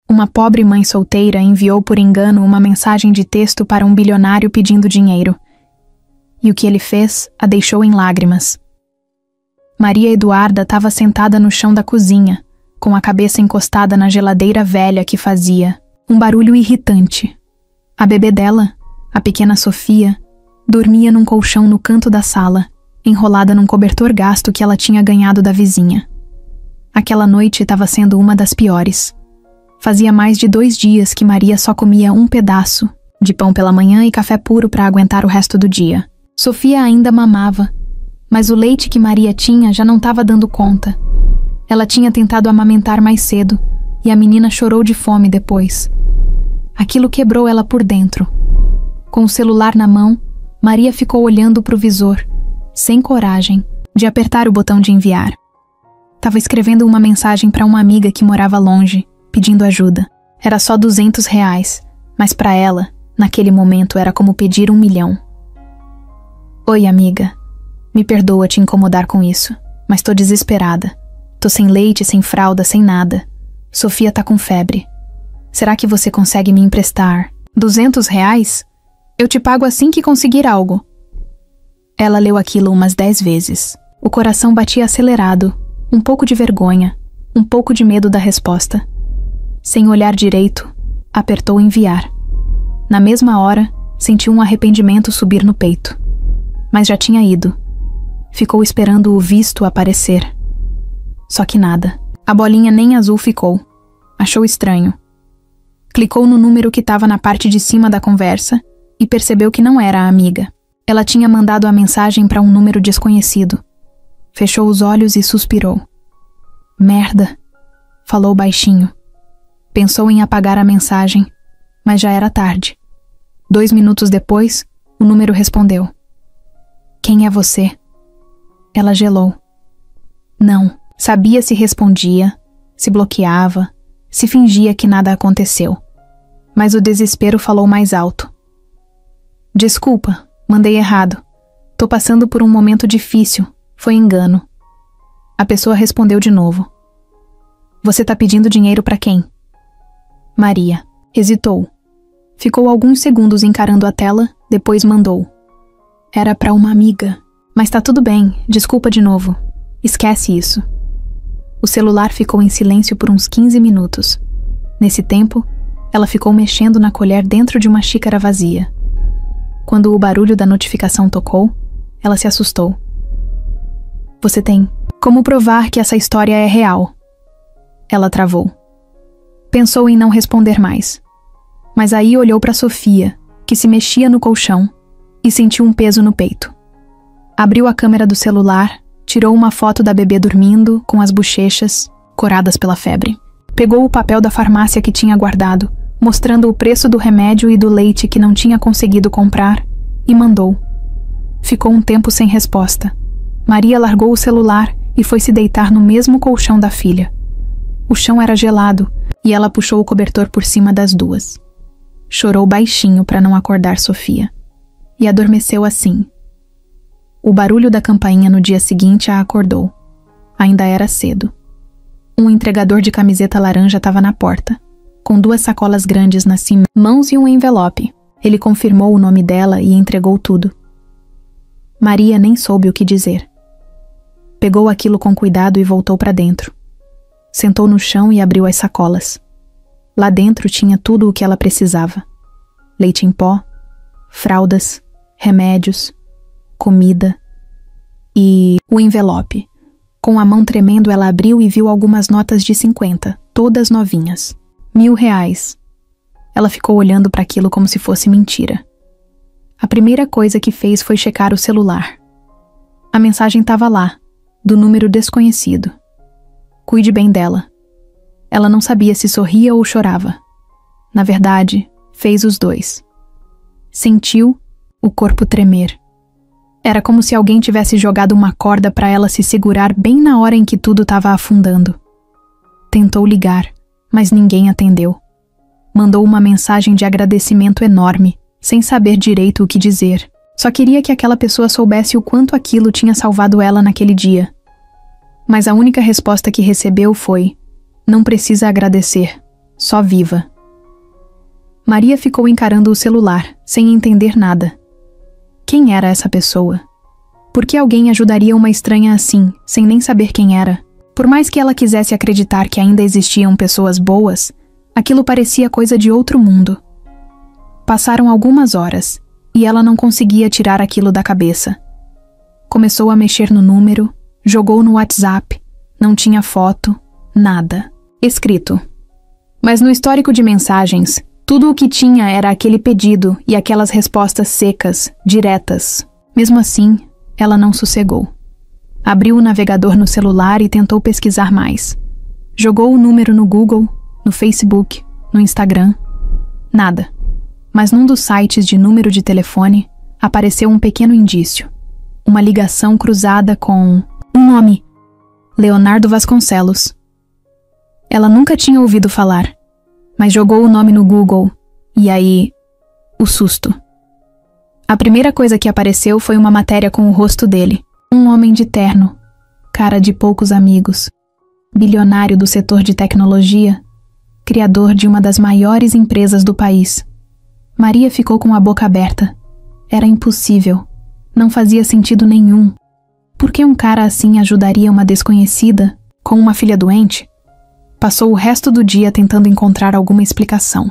Uma pobre mãe solteira enviou por engano uma mensagem de texto para um bilionário pedindo dinheiro. E o que ele fez a deixou em lágrimas. Maria Eduarda estava sentada no chão da cozinha, com a cabeça encostada na geladeira velha que fazia um barulho irritante. A bebê dela, a pequena Sofia, dormia num colchão no canto da sala, enrolada num cobertor gasto que ela tinha ganhado da vizinha. Aquela noite estava sendo uma das piores. Fazia mais de 2 dias que Maria só comia um pedaço de pão pela manhã e café puro para aguentar o resto do dia. Sofia ainda mamava, mas o leite que Maria tinha já não estava dando conta. Ela tinha tentado amamentar mais cedo e a menina chorou de fome depois. Aquilo quebrou ela por dentro. Com o celular na mão, Maria ficou olhando para o visor, sem coragem de apertar o botão de enviar. Estava escrevendo uma mensagem para uma amiga que morava longe, pedindo ajuda. Era só R$200, mas para ela, naquele momento, era como pedir 1 milhão. Oi, amiga. Me perdoa te incomodar com isso, mas tô desesperada. Tô sem leite, sem fralda, sem nada. Sofia tá com febre. Será que você consegue me emprestar R$200? Eu te pago assim que conseguir algo. Ela leu aquilo umas 10 vezes. O coração batia acelerado, um pouco de vergonha, um pouco de medo da resposta. Sem olhar direito, apertou enviar. Na mesma hora, sentiu um arrependimento subir no peito. Mas já tinha ido. Ficou esperando o visto aparecer. Só que nada. A bolinha nem azul ficou. Achou estranho. Clicou no número que estava na parte de cima da conversa e percebeu que não era a amiga. Ela tinha mandado a mensagem para um número desconhecido. Fechou os olhos e suspirou. Merda, falou baixinho. Pensou em apagar a mensagem, mas já era tarde. 2 minutos depois, o número respondeu. Quem é você? Ela gelou. Não, sabia se respondia, se bloqueava, se fingia que nada aconteceu. Mas o desespero falou mais alto. Desculpa, mandei errado. Tô passando por um momento difícil, foi engano. A pessoa respondeu de novo. Você tá pedindo dinheiro pra quem? Maria. Hesitou. Ficou alguns segundos encarando a tela, depois mandou. Era pra uma amiga. Mas tá tudo bem, desculpa de novo. Esquece isso. O celular ficou em silêncio por uns 15 minutos. Nesse tempo, ela ficou mexendo na colher dentro de uma xícara vazia. Quando o barulho da notificação tocou, ela se assustou. Você tem como provar que essa história é real? Ela travou. Pensou em não responder mais. Mas aí olhou para Sofia, que se mexia no colchão, e sentiu um peso no peito. Abriu a câmera do celular, tirou uma foto da bebê dormindo, com as bochechas coradas pela febre. Pegou o papel da farmácia que tinha guardado, mostrando o preço do remédio e do leite que não tinha conseguido comprar, e mandou. Ficou um tempo sem resposta. Maria largou o celular e foi se deitar no mesmo colchão da filha. O chão era gelado e ela puxou o cobertor por cima das duas. Chorou baixinho para não acordar Sofia. E adormeceu assim. O barulho da campainha no dia seguinte a acordou. Ainda era cedo. Um entregador de camiseta laranja estava na porta, com 2 sacolas grandes nas mãos e um envelope. Ele confirmou o nome dela e entregou tudo. Maria nem soube o que dizer. Pegou aquilo com cuidado e voltou para dentro. Sentou no chão e abriu as sacolas. Lá dentro tinha tudo o que ela precisava. Leite em pó, fraldas, remédios, comida e o envelope. Com a mão tremendo, ela abriu e viu algumas notas de 50, todas novinhas. R$1.000. Ela ficou olhando para aquilo como se fosse mentira. A primeira coisa que fez foi checar o celular. A mensagem estava lá, do número desconhecido. Cuide bem dela. Ela não sabia se sorria ou chorava. Na verdade, fez os dois. Sentiu o corpo tremer. Era como se alguém tivesse jogado uma corda para ela se segurar bem na hora em que tudo estava afundando. Tentou ligar, mas ninguém atendeu. Mandou uma mensagem de agradecimento enorme, sem saber direito o que dizer. Só queria que aquela pessoa soubesse o quanto aquilo tinha salvado ela naquele dia. Mas a única resposta que recebeu foi: não precisa agradecer, só viva. Maria ficou encarando o celular, sem entender nada. Quem era essa pessoa? Por que alguém ajudaria uma estranha assim, sem nem saber quem era? Por mais que ela quisesse acreditar que ainda existiam pessoas boas, aquilo parecia coisa de outro mundo. Passaram algumas horas, e ela não conseguia tirar aquilo da cabeça. Começou a mexer no número, jogou no WhatsApp, não tinha foto, nada. Escrito. Mas no histórico de mensagens, tudo o que tinha era aquele pedido e aquelas respostas secas, diretas. Mesmo assim, ela não sossegou. Abriu o navegador no celular e tentou pesquisar mais. Jogou o número no Google, no Facebook, no Instagram. Nada. Mas num dos sites de número de telefone, apareceu um pequeno indício. Uma ligação cruzada com um nome. Leonardo Vasconcelos. Ela nunca tinha ouvido falar, mas jogou o nome no Google, e aí, o susto. A primeira coisa que apareceu foi uma matéria com o rosto dele. Um homem de terno, cara de poucos amigos, bilionário do setor de tecnologia, criador de uma das maiores empresas do país. Maria ficou com a boca aberta. Era impossível. Não fazia sentido nenhum. Por que um cara assim ajudaria uma desconhecida, com uma filha doente? Passou o resto do dia tentando encontrar alguma explicação.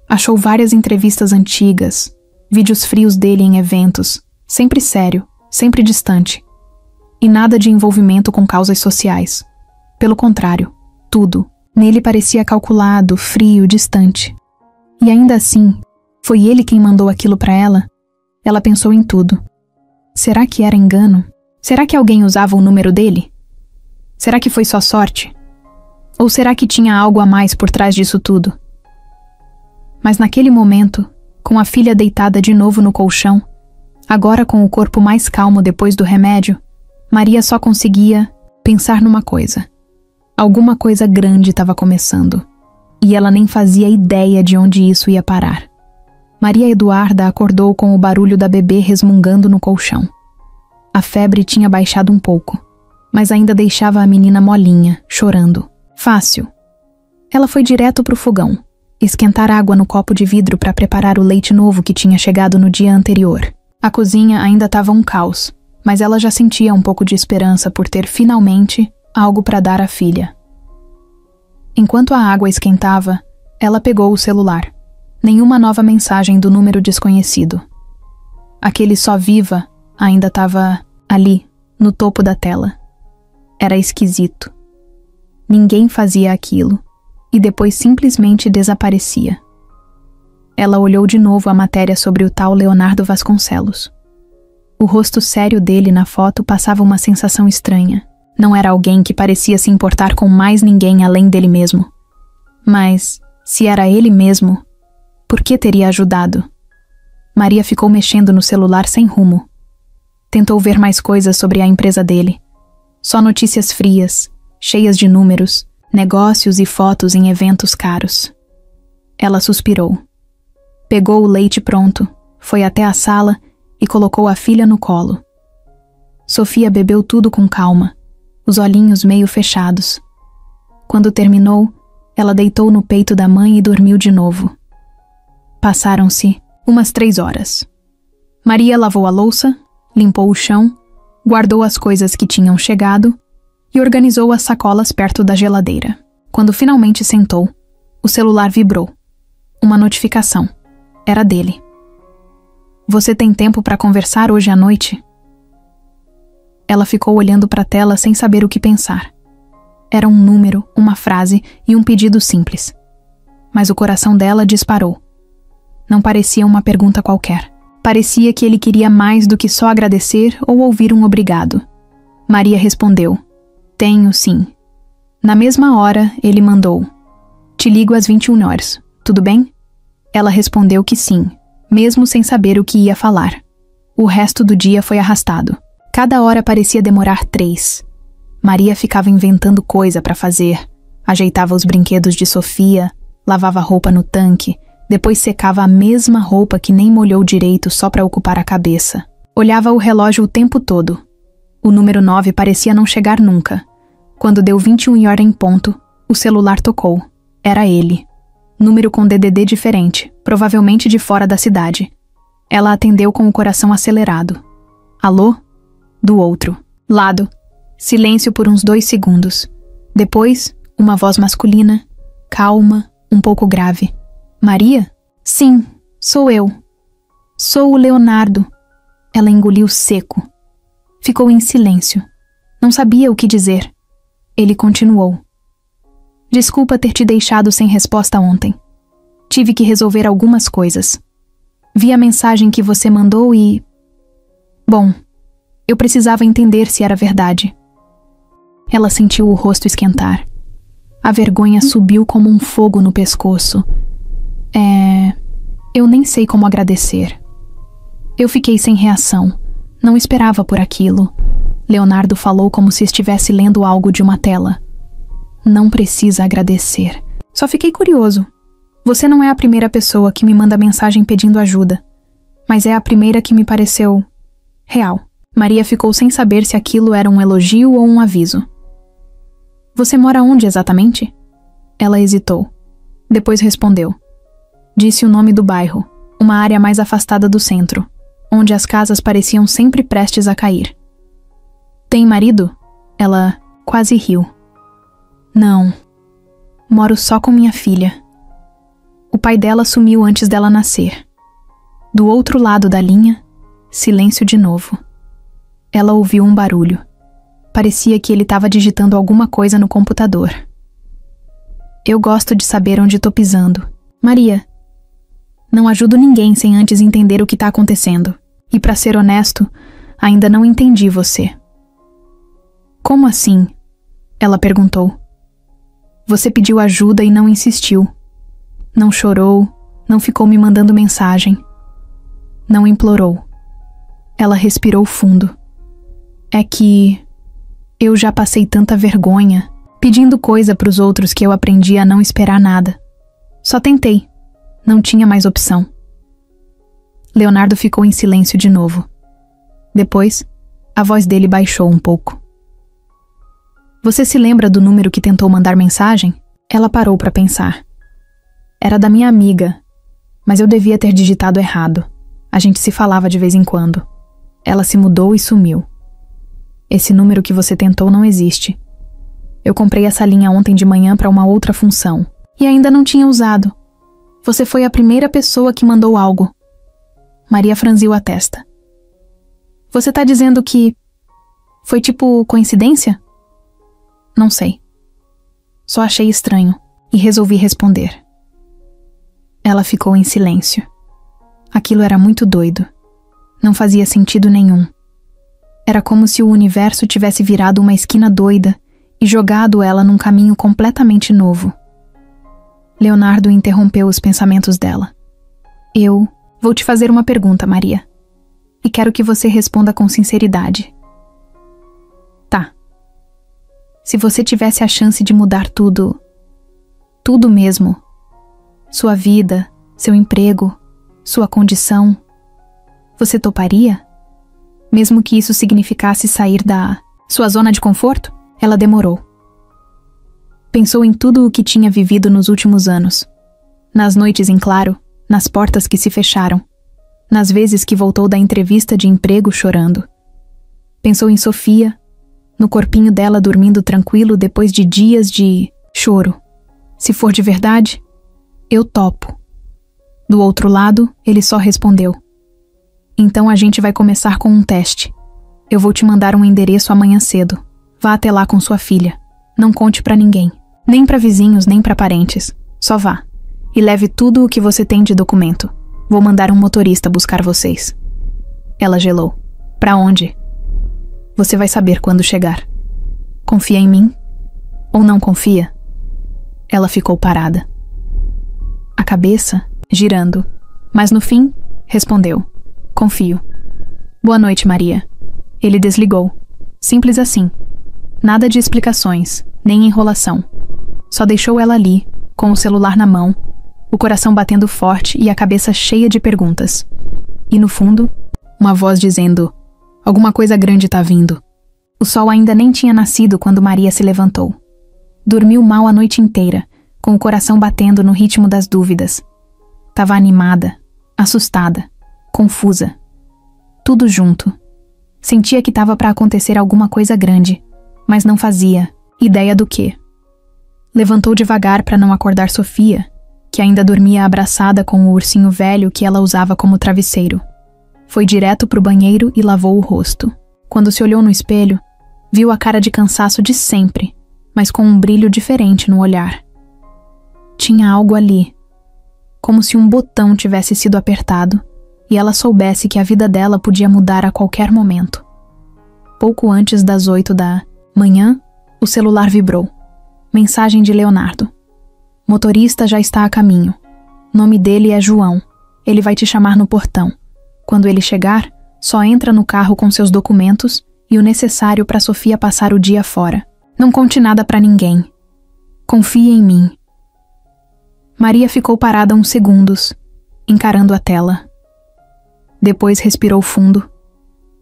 Achou várias entrevistas antigas, vídeos frios dele em eventos, sempre sério, sempre distante. E nada de envolvimento com causas sociais. Pelo contrário, tudo. Nele parecia calculado, frio, distante. E ainda assim, foi ele quem mandou aquilo para ela? Ela pensou em tudo. Será que era engano? Será que alguém usava o número dele? Será que foi só sorte? Ou será que tinha algo a mais por trás disso tudo? Mas naquele momento, com a filha deitada de novo no colchão, agora com o corpo mais calmo depois do remédio, Maria só conseguia pensar numa coisa. Alguma coisa grande estava começando, e ela nem fazia ideia de onde isso ia parar. Maria Eduarda acordou com o barulho da bebê resmungando no colchão. A febre tinha baixado um pouco, mas ainda deixava a menina molinha, chorando. Fácil. Ela foi direto para o fogão, esquentar água no copo de vidro para preparar o leite novo que tinha chegado no dia anterior. A cozinha ainda estava um caos, mas ela já sentia um pouco de esperança por ter finalmente algo para dar à filha. Enquanto a água esquentava, ela pegou o celular. Nenhuma nova mensagem do número desconhecido. Aquele só viva ainda estava ali, no topo da tela. Era esquisito. Ninguém fazia aquilo, e depois simplesmente desaparecia. Ela olhou de novo a matéria sobre o tal Leonardo Vasconcelos. O rosto sério dele na foto passava uma sensação estranha. Não era alguém que parecia se importar com mais ninguém além dele mesmo. Mas, se era ele mesmo, por que teria ajudado? Maria ficou mexendo no celular sem rumo. Tentou ver mais coisas sobre a empresa dele. Só notícias frias, cheias de números, negócios e fotos em eventos caros. Ela suspirou. Pegou o leite pronto, foi até a sala e colocou a filha no colo. Sofia bebeu tudo com calma, os olhinhos meio fechados. Quando terminou, ela deitou no peito da mãe e dormiu de novo. Passaram-se umas 3 horas. Maria lavou a louça, limpou o chão, guardou as coisas que tinham chegado e organizou as sacolas perto da geladeira. Quando finalmente sentou, o celular vibrou. Uma notificação. Era dele. Você tem tempo para conversar hoje à noite? Ela ficou olhando para a tela sem saber o que pensar. Era um número, uma frase e um pedido simples. Mas o coração dela disparou. Não parecia uma pergunta qualquer. Parecia que ele queria mais do que só agradecer ou ouvir um obrigado. Maria respondeu: Tenho, sim. Na mesma hora, ele mandou: Te ligo às 21 horas, tudo bem? Ela respondeu que sim, mesmo sem saber o que ia falar. O resto do dia foi arrastado. Cada hora parecia demorar 3. Maria ficava inventando coisa para fazer. Ajeitava os brinquedos de Sofia, lavava roupa no tanque, depois secava a mesma roupa que nem molhou direito só para ocupar a cabeça. Olhava o relógio o tempo todo. O número 9 parecia não chegar nunca. Quando deu 21 horas em ponto, o celular tocou. Era ele. Número com DDD diferente, provavelmente de fora da cidade. Ela atendeu com o coração acelerado. Alô? Do outro lado. Silêncio por uns 2 segundos. Depois, uma voz masculina, calma, um pouco grave. Maria? Sim, sou eu. Sou o Leonardo. Ela engoliu seco. Ficou em silêncio. Não sabia o que dizer. Ele continuou. Desculpa ter te deixado sem resposta ontem. Tive que resolver algumas coisas. Vi a mensagem que você mandou e... Bom, eu precisava entender se era verdade. Ela sentiu o rosto esquentar. A vergonha subiu como um fogo no pescoço. Eu nem sei como agradecer. Eu fiquei sem reação. Não esperava por aquilo. Leonardo falou como se estivesse lendo algo de uma tela. Não precisa agradecer. Só fiquei curioso. Você não é a primeira pessoa que me manda mensagem pedindo ajuda, mas é a primeira que me pareceu real. Maria ficou sem saber se aquilo era um elogio ou um aviso. Você mora onde exatamente? Ela hesitou. Depois respondeu. Disse o nome do bairro, uma área mais afastada do centro, onde as casas pareciam sempre prestes a cair. Tem marido? Ela quase riu. Não. Moro só com minha filha. O pai dela sumiu antes dela nascer. Do outro lado da linha, silêncio de novo. Ela ouviu um barulho. Parecia que ele estava digitando alguma coisa no computador. Eu gosto de saber onde tô pisando. Maria, não ajudo ninguém sem antes entender o que tá acontecendo. E pra ser honesto, ainda não entendi você. Como assim? Ela perguntou. Você pediu ajuda e não insistiu. Não chorou, não ficou me mandando mensagem. Não implorou. Ela respirou fundo. É que eu já passei tanta vergonha, pedindo coisa pros outros que eu aprendi a não esperar nada. Só tentei. Não tinha mais opção. Leonardo ficou em silêncio de novo. Depois, a voz dele baixou um pouco. Você se lembra do número que tentou mandar mensagem? Ela parou para pensar. Era da minha amiga, mas eu devia ter digitado errado. A gente se falava de vez em quando. Ela se mudou e sumiu. Esse número que você tentou não existe. Eu comprei essa linha ontem de manhã para uma outra função. E ainda não tinha usado. Você foi a primeira pessoa que mandou algo. Maria franziu a testa. Você tá dizendo que... foi tipo coincidência? Não sei. Só achei estranho e resolvi responder. Ela ficou em silêncio. Aquilo era muito doido. Não fazia sentido nenhum. Era como se o universo tivesse virado uma esquina doida e jogado ela num caminho completamente novo. Leonardo interrompeu os pensamentos dela. Eu vou te fazer uma pergunta, Maria. E quero que você responda com sinceridade. Tá. Se você tivesse a chance de mudar tudo, tudo mesmo, sua vida, seu emprego, sua condição, você toparia? Mesmo que isso significasse sair da sua zona de conforto? Ela demorou. Pensou em tudo o que tinha vivido nos últimos anos. Nas noites em claro, nas portas que se fecharam, nas vezes que voltou da entrevista de emprego chorando. Pensou em Sofia, no corpinho dela dormindo tranquilo depois de dias de choro. Se for de verdade, eu topo. Do outro lado, ele só respondeu. Então a gente vai começar com um teste. Eu vou te mandar um endereço amanhã cedo. Vá até lá com sua filha. Não conte pra ninguém. Nem pra vizinhos, nem pra parentes. Só vá. E leve tudo o que você tem de documento. Vou mandar um motorista buscar vocês. Ela gelou. Pra onde? Você vai saber quando chegar. Confia em mim? Ou não confia? Ela ficou parada. A cabeça girando. Mas no fim, respondeu. Confio. Boa noite, Maria. Ele desligou. Simples assim. Nada de explicações, nem enrolação. Só deixou ela ali, com o celular na mão, o coração batendo forte e a cabeça cheia de perguntas. E no fundo, uma voz dizendo: alguma coisa grande tá vindo. O sol ainda nem tinha nascido quando Maria se levantou. Dormiu mal a noite inteira, com o coração batendo no ritmo das dúvidas. Tava animada, assustada, confusa. Tudo junto. Sentia que estava para acontecer alguma coisa grande, mas não fazia ideia do quê. Levantou devagar para não acordar Sofia, que ainda dormia abraçada com o ursinho velho que ela usava como travesseiro. Foi direto pro banheiro e lavou o rosto. Quando se olhou no espelho, viu a cara de cansaço de sempre, mas com um brilho diferente no olhar. Tinha algo ali, como se um botão tivesse sido apertado e ela soubesse que a vida dela podia mudar a qualquer momento. Pouco antes das 8 da manhã, o celular vibrou. Mensagem de Leonardo. Motorista já está a caminho. Nome dele é João. Ele vai te chamar no portão. Quando ele chegar, só entra no carro com seus documentos e o necessário para Sofia passar o dia fora. Não conte nada para ninguém. Confie em mim. Maria ficou parada uns segundos, encarando a tela. Depois respirou fundo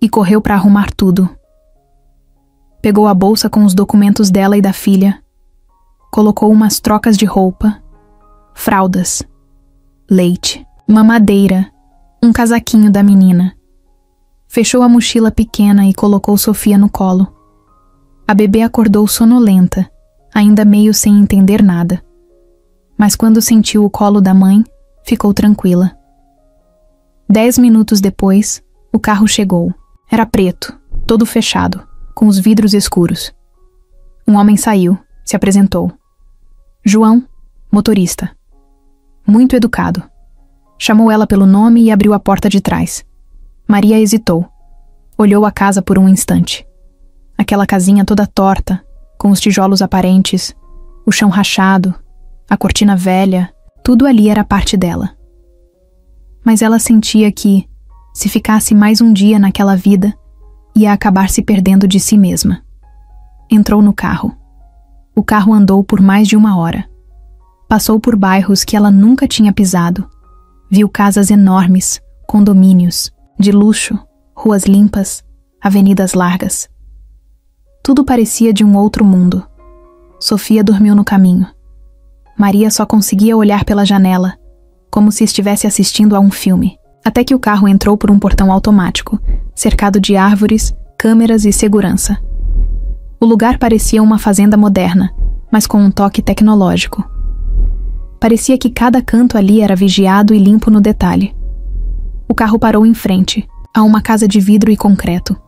e correu para arrumar tudo. Pegou a bolsa com os documentos dela e da filha, colocou umas trocas de roupa, fraldas, leite, mamadeira, um casaquinho da menina. Fechou a mochila pequena e colocou Sofia no colo. A bebê acordou sonolenta, ainda meio sem entender nada. Mas quando sentiu o colo da mãe, ficou tranquila. 10 minutos depois, o carro chegou. Era preto, todo fechado, com os vidros escuros. Um homem saiu, se apresentou. João, motorista. Muito educado. Chamou ela pelo nome e abriu a porta de trás. Maria hesitou. Olhou a casa por um instante. Aquela casinha toda torta, com os tijolos aparentes, o chão rachado, a cortina velha, tudo ali era parte dela. Mas ela sentia que, se ficasse mais um dia naquela vida, ia acabar se perdendo de si mesma. Entrou no carro. O carro andou por mais de 1 hora. Passou por bairros que ela nunca tinha pisado. Viu casas enormes, condomínios, de luxo, ruas limpas, avenidas largas. Tudo parecia de um outro mundo. Sofia dormiu no caminho. Maria só conseguia olhar pela janela, como se estivesse assistindo a um filme, até que o carro entrou por um portão automático, cercado de árvores, câmeras e segurança. O lugar parecia uma fazenda moderna, mas com um toque tecnológico. Parecia que cada canto ali era vigiado e limpo no detalhe. O carro parou em frente, a uma casa de vidro e concreto.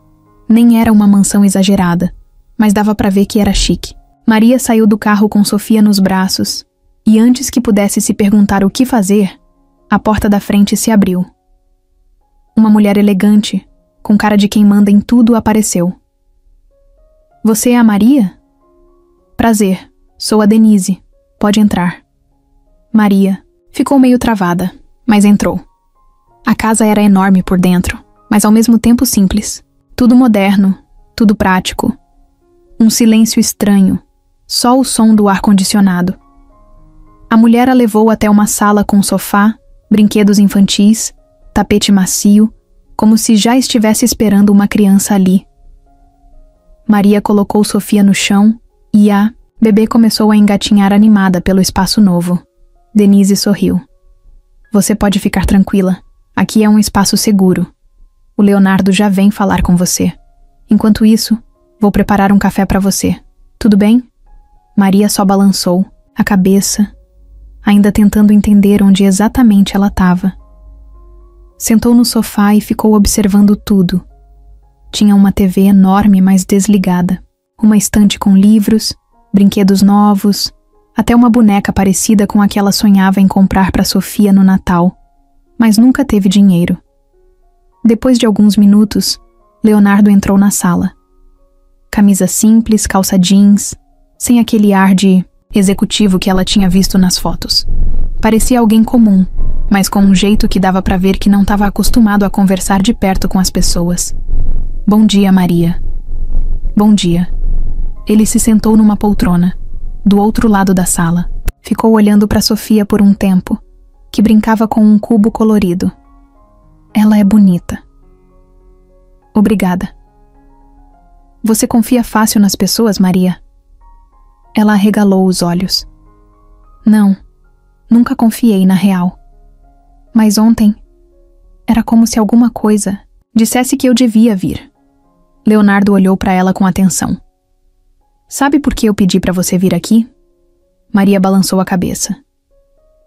Nem era uma mansão exagerada, mas dava para ver que era chique. Maria saiu do carro com Sofia nos braços, e antes que pudesse se perguntar o que fazer, a porta da frente se abriu. Uma mulher elegante, com cara de quem manda em tudo, apareceu. Você é a Maria? Prazer, sou a Denise. Pode entrar. Maria ficou meio travada, mas entrou. A casa era enorme por dentro, mas ao mesmo tempo simples. Tudo moderno, tudo prático. Um silêncio estranho, só o som do ar-condicionado. A mulher a levou até uma sala com sofá, brinquedos infantis, tapete macio, como se já estivesse esperando uma criança ali. Maria colocou Sofia no chão e a bebê começou a engatinhar animada pelo espaço novo. Denise sorriu. Você pode ficar tranquila. Aqui é um espaço seguro. O Leonardo já vem falar com você. Enquanto isso, vou preparar um café para você. Tudo bem? Maria só balançou a cabeça, ainda tentando entender onde exatamente ela estava. Sentou no sofá e ficou observando tudo. Tinha uma TV enorme, mas desligada. Uma estante com livros, brinquedos novos, até uma boneca parecida com a que ela sonhava em comprar para Sofia no Natal, mas nunca teve dinheiro. Depois de alguns minutos, Leonardo entrou na sala. Camisa simples, calça jeans, sem aquele ar de executivo que ela tinha visto nas fotos. Parecia alguém comum, mas com um jeito que dava para ver que não estava acostumado a conversar de perto com as pessoas. Bom dia, Maria. Bom dia. Ele se sentou numa poltrona, do outro lado da sala. Ficou olhando para Sofia por um tempo, que brincava com um cubo colorido. Ela é bonita. Obrigada. Você confia fácil nas pessoas, Maria? Ela arregalou os olhos. Não, nunca confiei na real. Mas ontem, era como se alguma coisa dissesse que eu devia vir. Leonardo olhou para ela com atenção. Sabe por que eu pedi para você vir aqui? Maria balançou a cabeça.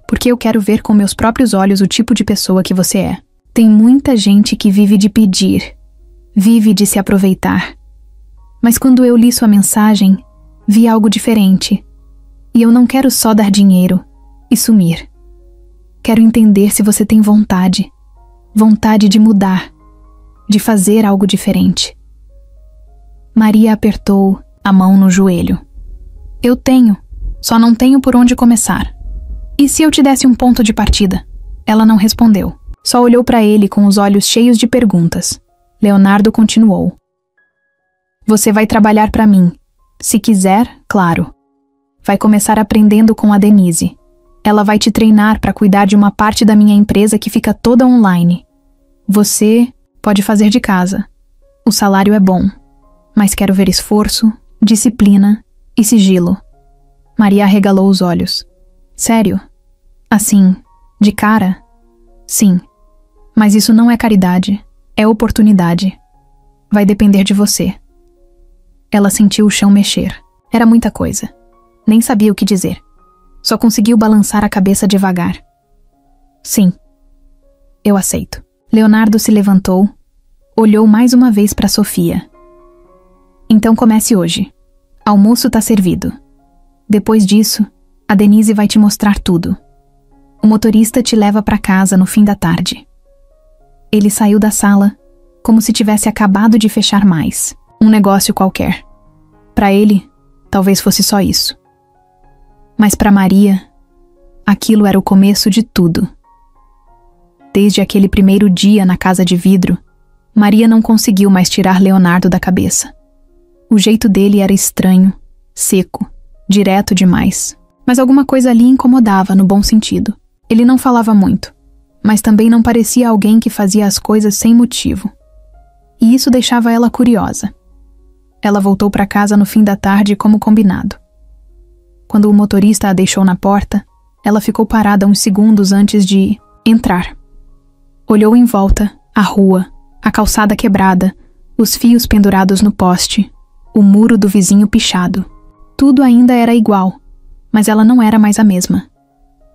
Porque eu quero ver com meus próprios olhos o tipo de pessoa que você é. Tem muita gente que vive de pedir, vive de se aproveitar. Mas quando eu li sua mensagem, vi algo diferente. E eu não quero só dar dinheiro e sumir. Quero entender se você tem vontade de mudar, de fazer algo diferente. Maria apertou a mão no joelho. Eu tenho, só não tenho por onde começar. E se eu te desse um ponto de partida? Ela não respondeu, só olhou para ele com os olhos cheios de perguntas. Leonardo continuou. Você vai trabalhar para mim. Se quiser, claro. Vai começar aprendendo com a Denise. Ela vai te treinar para cuidar de uma parte da minha empresa que fica toda online. Você pode fazer de casa. O salário é bom, mas quero ver esforço, disciplina e sigilo. Maria arregalou os olhos. Sério? Assim, de cara? Sim. Mas isso não é caridade, é oportunidade. Vai depender de você. Ela sentiu o chão mexer. Era muita coisa. Nem sabia o que dizer. Só conseguiu balançar a cabeça devagar. Sim. Eu aceito. Leonardo se levantou, olhou mais uma vez para Sofia. Então comece hoje. Almoço tá servido. Depois disso, a Denise vai te mostrar tudo. O motorista te leva para casa no fim da tarde. Ele saiu da sala, como se tivesse acabado de fechar mais. Um negócio qualquer. Para ele, talvez fosse só isso. Mas para Maria, aquilo era o começo de tudo. Desde aquele primeiro dia na casa de vidro, Maria não conseguiu mais tirar Leonardo da cabeça. O jeito dele era estranho, seco, direto demais. Mas alguma coisa ali incomodava no bom sentido. Ele não falava muito, mas também não parecia alguém que fazia as coisas sem motivo. E isso deixava ela curiosa. Ela voltou para casa no fim da tarde como combinado. Quando o motorista a deixou na porta, ela ficou parada uns segundos antes de entrar. Olhou em volta, a rua, a calçada quebrada, os fios pendurados no poste, o muro do vizinho pichado. Tudo ainda era igual, mas ela não era mais a mesma.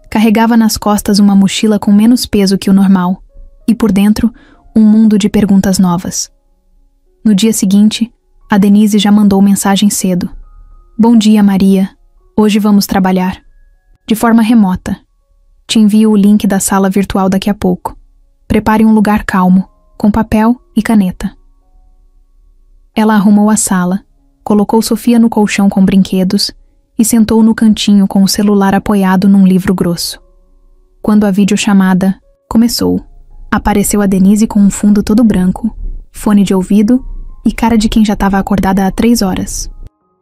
Carregava nas costas uma mochila com menos peso que o normal, e por dentro, um mundo de perguntas novas. No dia seguinte, a Denise já mandou mensagem cedo. Bom dia, Maria. Hoje vamos trabalhar. De forma remota. Te envio o link da sala virtual daqui a pouco. Prepare um lugar calmo, com papel e caneta. Ela arrumou a sala, colocou Sofia no colchão com brinquedos e sentou no cantinho com o celular apoiado num livro grosso. Quando a videochamada começou, apareceu a Denise com um fundo todo branco, fone de ouvido e cara de quem já estava acordada há 3 horas.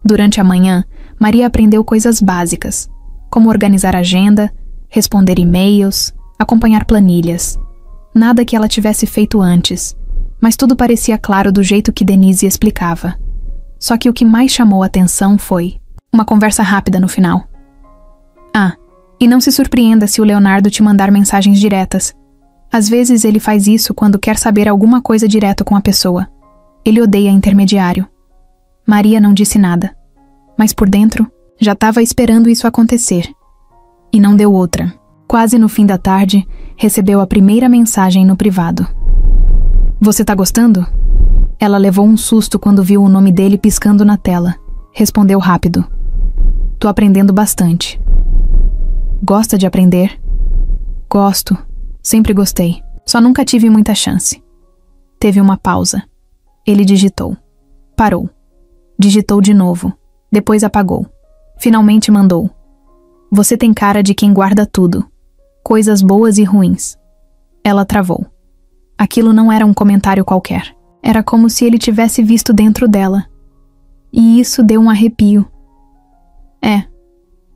Durante a manhã, Maria aprendeu coisas básicas, como organizar a agenda, responder e-mails, acompanhar planilhas. Nada que ela tivesse feito antes, mas tudo parecia claro do jeito que Denise explicava. Só que o que mais chamou a atenção foi uma conversa rápida no final. Ah, e não se surpreenda se o Leonardo te mandar mensagens diretas. Às vezes ele faz isso quando quer saber alguma coisa direto com a pessoa. Ele odeia intermediário. Maria não disse nada, mas por dentro já estava esperando isso acontecer. E não deu outra. Quase no fim da tarde, recebeu a primeira mensagem no privado. Você tá gostando? Ela levou um susto quando viu o nome dele piscando na tela. Respondeu rápido. Tô aprendendo bastante. Gosta de aprender? Gosto. Sempre gostei. Só nunca tive muita chance. Teve uma pausa. Ele digitou. Parou. Digitou de novo. Depois apagou. Finalmente mandou. Você tem cara de quem guarda tudo. Coisas boas e ruins. Ela travou. Aquilo não era um comentário qualquer. Era como se ele tivesse visto dentro dela. E isso deu um arrepio. É,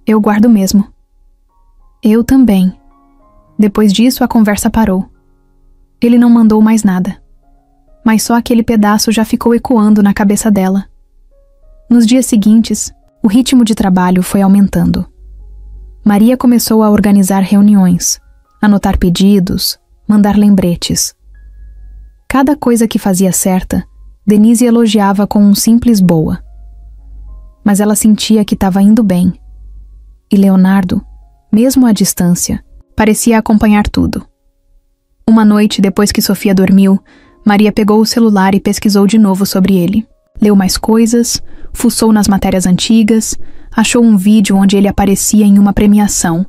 eu guardo mesmo. Eu também. Depois disso, a conversa parou. Ele não mandou mais nada. Mas só aquele pedaço já ficou ecoando na cabeça dela. Nos dias seguintes, o ritmo de trabalho foi aumentando. Maria começou a organizar reuniões, anotar pedidos, mandar lembretes. Cada coisa que fazia certa, Denise elogiava com um simples boa. Mas ela sentia que estava indo bem. E Leonardo, mesmo à distância, parecia acompanhar tudo. Uma noite, depois que Sofia dormiu, Maria pegou o celular e pesquisou de novo sobre ele. Leu mais coisas, fuçou nas matérias antigas, achou um vídeo onde ele aparecia em uma premiação.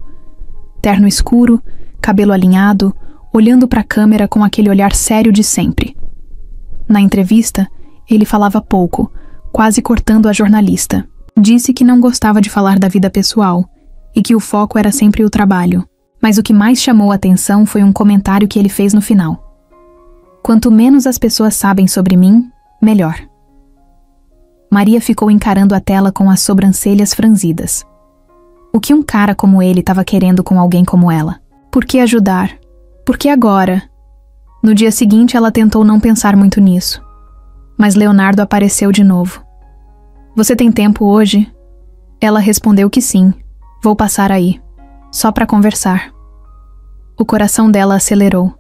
Terno escuro, cabelo alinhado, olhando para a câmera com aquele olhar sério de sempre. Na entrevista, ele falava pouco, quase cortando a jornalista. Disse que não gostava de falar da vida pessoal e que o foco era sempre o trabalho. Mas o que mais chamou a atenção foi um comentário que ele fez no final. Quanto menos as pessoas sabem sobre mim, melhor. Maria ficou encarando a tela com as sobrancelhas franzidas. O que um cara como ele estava querendo com alguém como ela? Por que ajudar? Por que agora? No dia seguinte, ela tentou não pensar muito nisso. Mas Leonardo apareceu de novo. Você tem tempo hoje? Ela respondeu que sim. Vou passar aí. Só para conversar. O coração dela acelerou.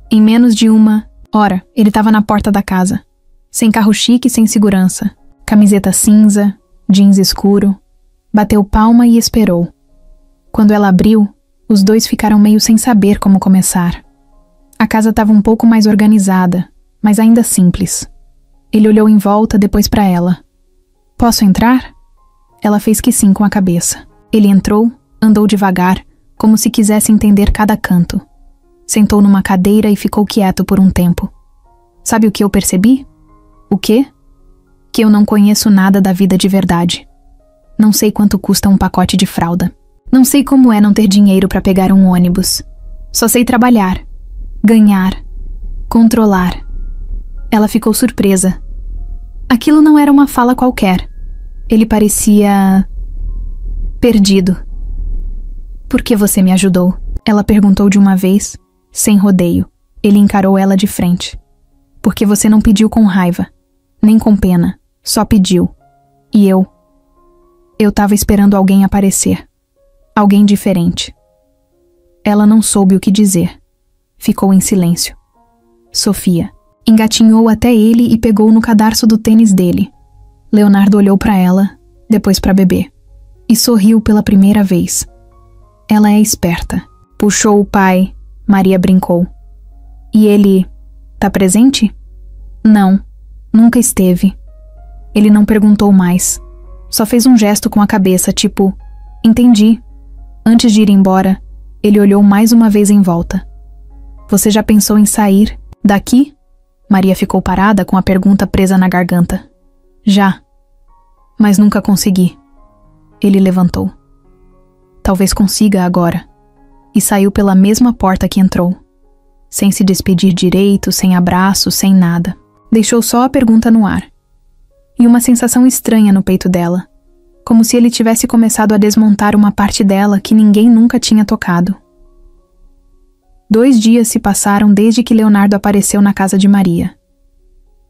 Em menos de uma hora, ele estava na porta da casa. Sem carro chique e sem segurança. Camiseta cinza, jeans escuro. Bateu palma e esperou. Quando ela abriu, os dois ficaram meio sem saber como começar. A casa estava um pouco mais organizada, mas ainda simples. Ele olhou em volta, depois para ela. Posso entrar? Ela fez que sim com a cabeça. Ele entrou, andou devagar, como se quisesse entender cada canto. Sentou numa cadeira e ficou quieto por um tempo. Sabe o que eu percebi? O quê? Que eu não conheço nada da vida de verdade. Não sei quanto custa um pacote de fralda. Não sei como é não ter dinheiro para pegar um ônibus. Só sei trabalhar, ganhar, controlar. Ela ficou surpresa. Aquilo não era uma fala qualquer. Ele parecia perdido. Por que você me ajudou? Ela perguntou de uma vez, sem rodeio. Ele encarou ela de frente. Porque você não pediu com raiva, nem com pena, só pediu. E eu estava esperando alguém aparecer. Alguém diferente. Ela não soube o que dizer. Ficou em silêncio. Sofia engatinhou até ele e pegou no cadarço do tênis dele. Leonardo olhou para ela, depois para bebê. E sorriu pela primeira vez. Ela é esperta. Puxou o pai, Maria brincou. E ele tá presente? Não, nunca esteve. Ele não perguntou mais. Só fez um gesto com a cabeça, tipo, entendi. Antes de ir embora, ele olhou mais uma vez em volta. Você já pensou em sair daqui? Maria ficou parada com a pergunta presa na garganta. Já. Mas nunca consegui. Ele levantou. Talvez consiga agora. E saiu pela mesma porta que entrou. Sem se despedir direito, sem abraço, sem nada. Deixou só a pergunta no ar. E uma sensação estranha no peito dela. Como se ele tivesse começado a desmontar uma parte dela que ninguém nunca tinha tocado. 2 dias se passaram desde que Leonardo apareceu na casa de Maria.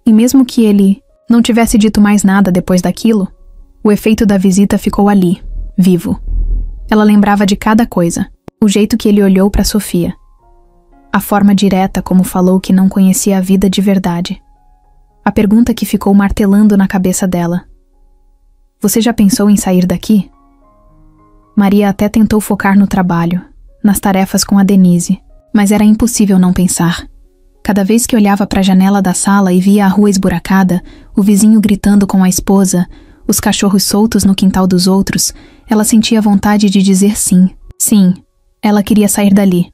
E mesmo que ele não tivesse dito mais nada depois daquilo, o efeito da visita ficou ali, vivo. Ela lembrava de cada coisa, o jeito que ele olhou para Sofia. A forma direta como falou que não conhecia a vida de verdade. A pergunta que ficou martelando na cabeça dela. Você já pensou em sair daqui? Maria até tentou focar no trabalho, nas tarefas com a Denise, mas era impossível não pensar. Cada vez que olhava para a janela da sala e via a rua esburacada, o vizinho gritando com a esposa, os cachorros soltos no quintal dos outros, ela sentia vontade de dizer sim. Sim, ela queria sair dali.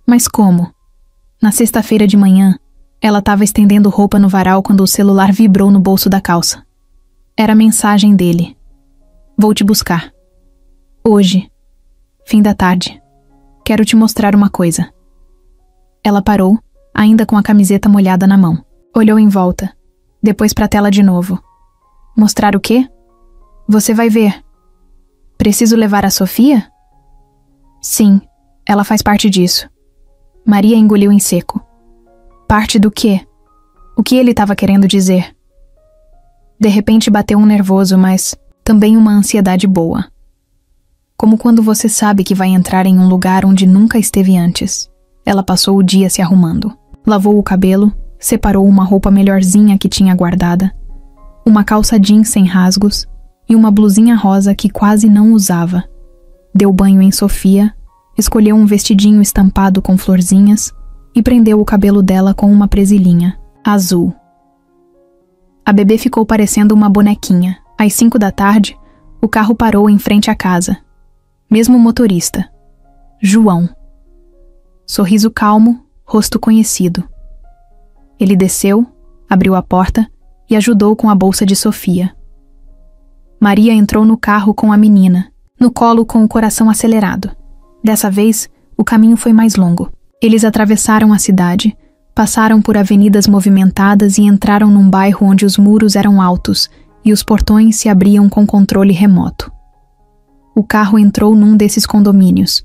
Mas como? Na sexta-feira de manhã, ela estava estendendo roupa no varal quando o celular vibrou no bolso da calça. Era a mensagem dele. Vou te buscar. Hoje. Fim da tarde. Quero te mostrar uma coisa. Ela parou, ainda com a camiseta molhada na mão. Olhou em volta. Depois para a tela de novo. Mostrar o quê? Você vai ver. Preciso levar a Sofia? Sim, ela faz parte disso. Maria engoliu em seco. Parte do quê? O que ele estava querendo dizer? De repente bateu um nervoso, mas também uma ansiedade boa. como quando você sabe que vai entrar em um lugar onde nunca esteve antes. Ela passou o dia se arrumando. Lavou o cabelo, separou uma roupa melhorzinha que tinha guardada, uma calça jeans sem rasgos e uma blusinha rosa que quase não usava. Deu banho em Sofia, escolheu um vestidinho estampado com florzinhas e prendeu o cabelo dela com uma presilhinha, azul. A bebê ficou parecendo uma bonequinha. Às 5 da tarde, o carro parou em frente à casa. Mesmo motorista. João. Sorriso calmo, rosto conhecido. Ele desceu, abriu a porta e ajudou com a bolsa de Sofia. Maria entrou no carro com a menina, no colo com o coração acelerado. Dessa vez, o caminho foi mais longo. Eles atravessaram a cidade, passaram por avenidas movimentadas e entraram num bairro onde os muros eram altos e os portões se abriam com controle remoto. O carro entrou num desses condomínios.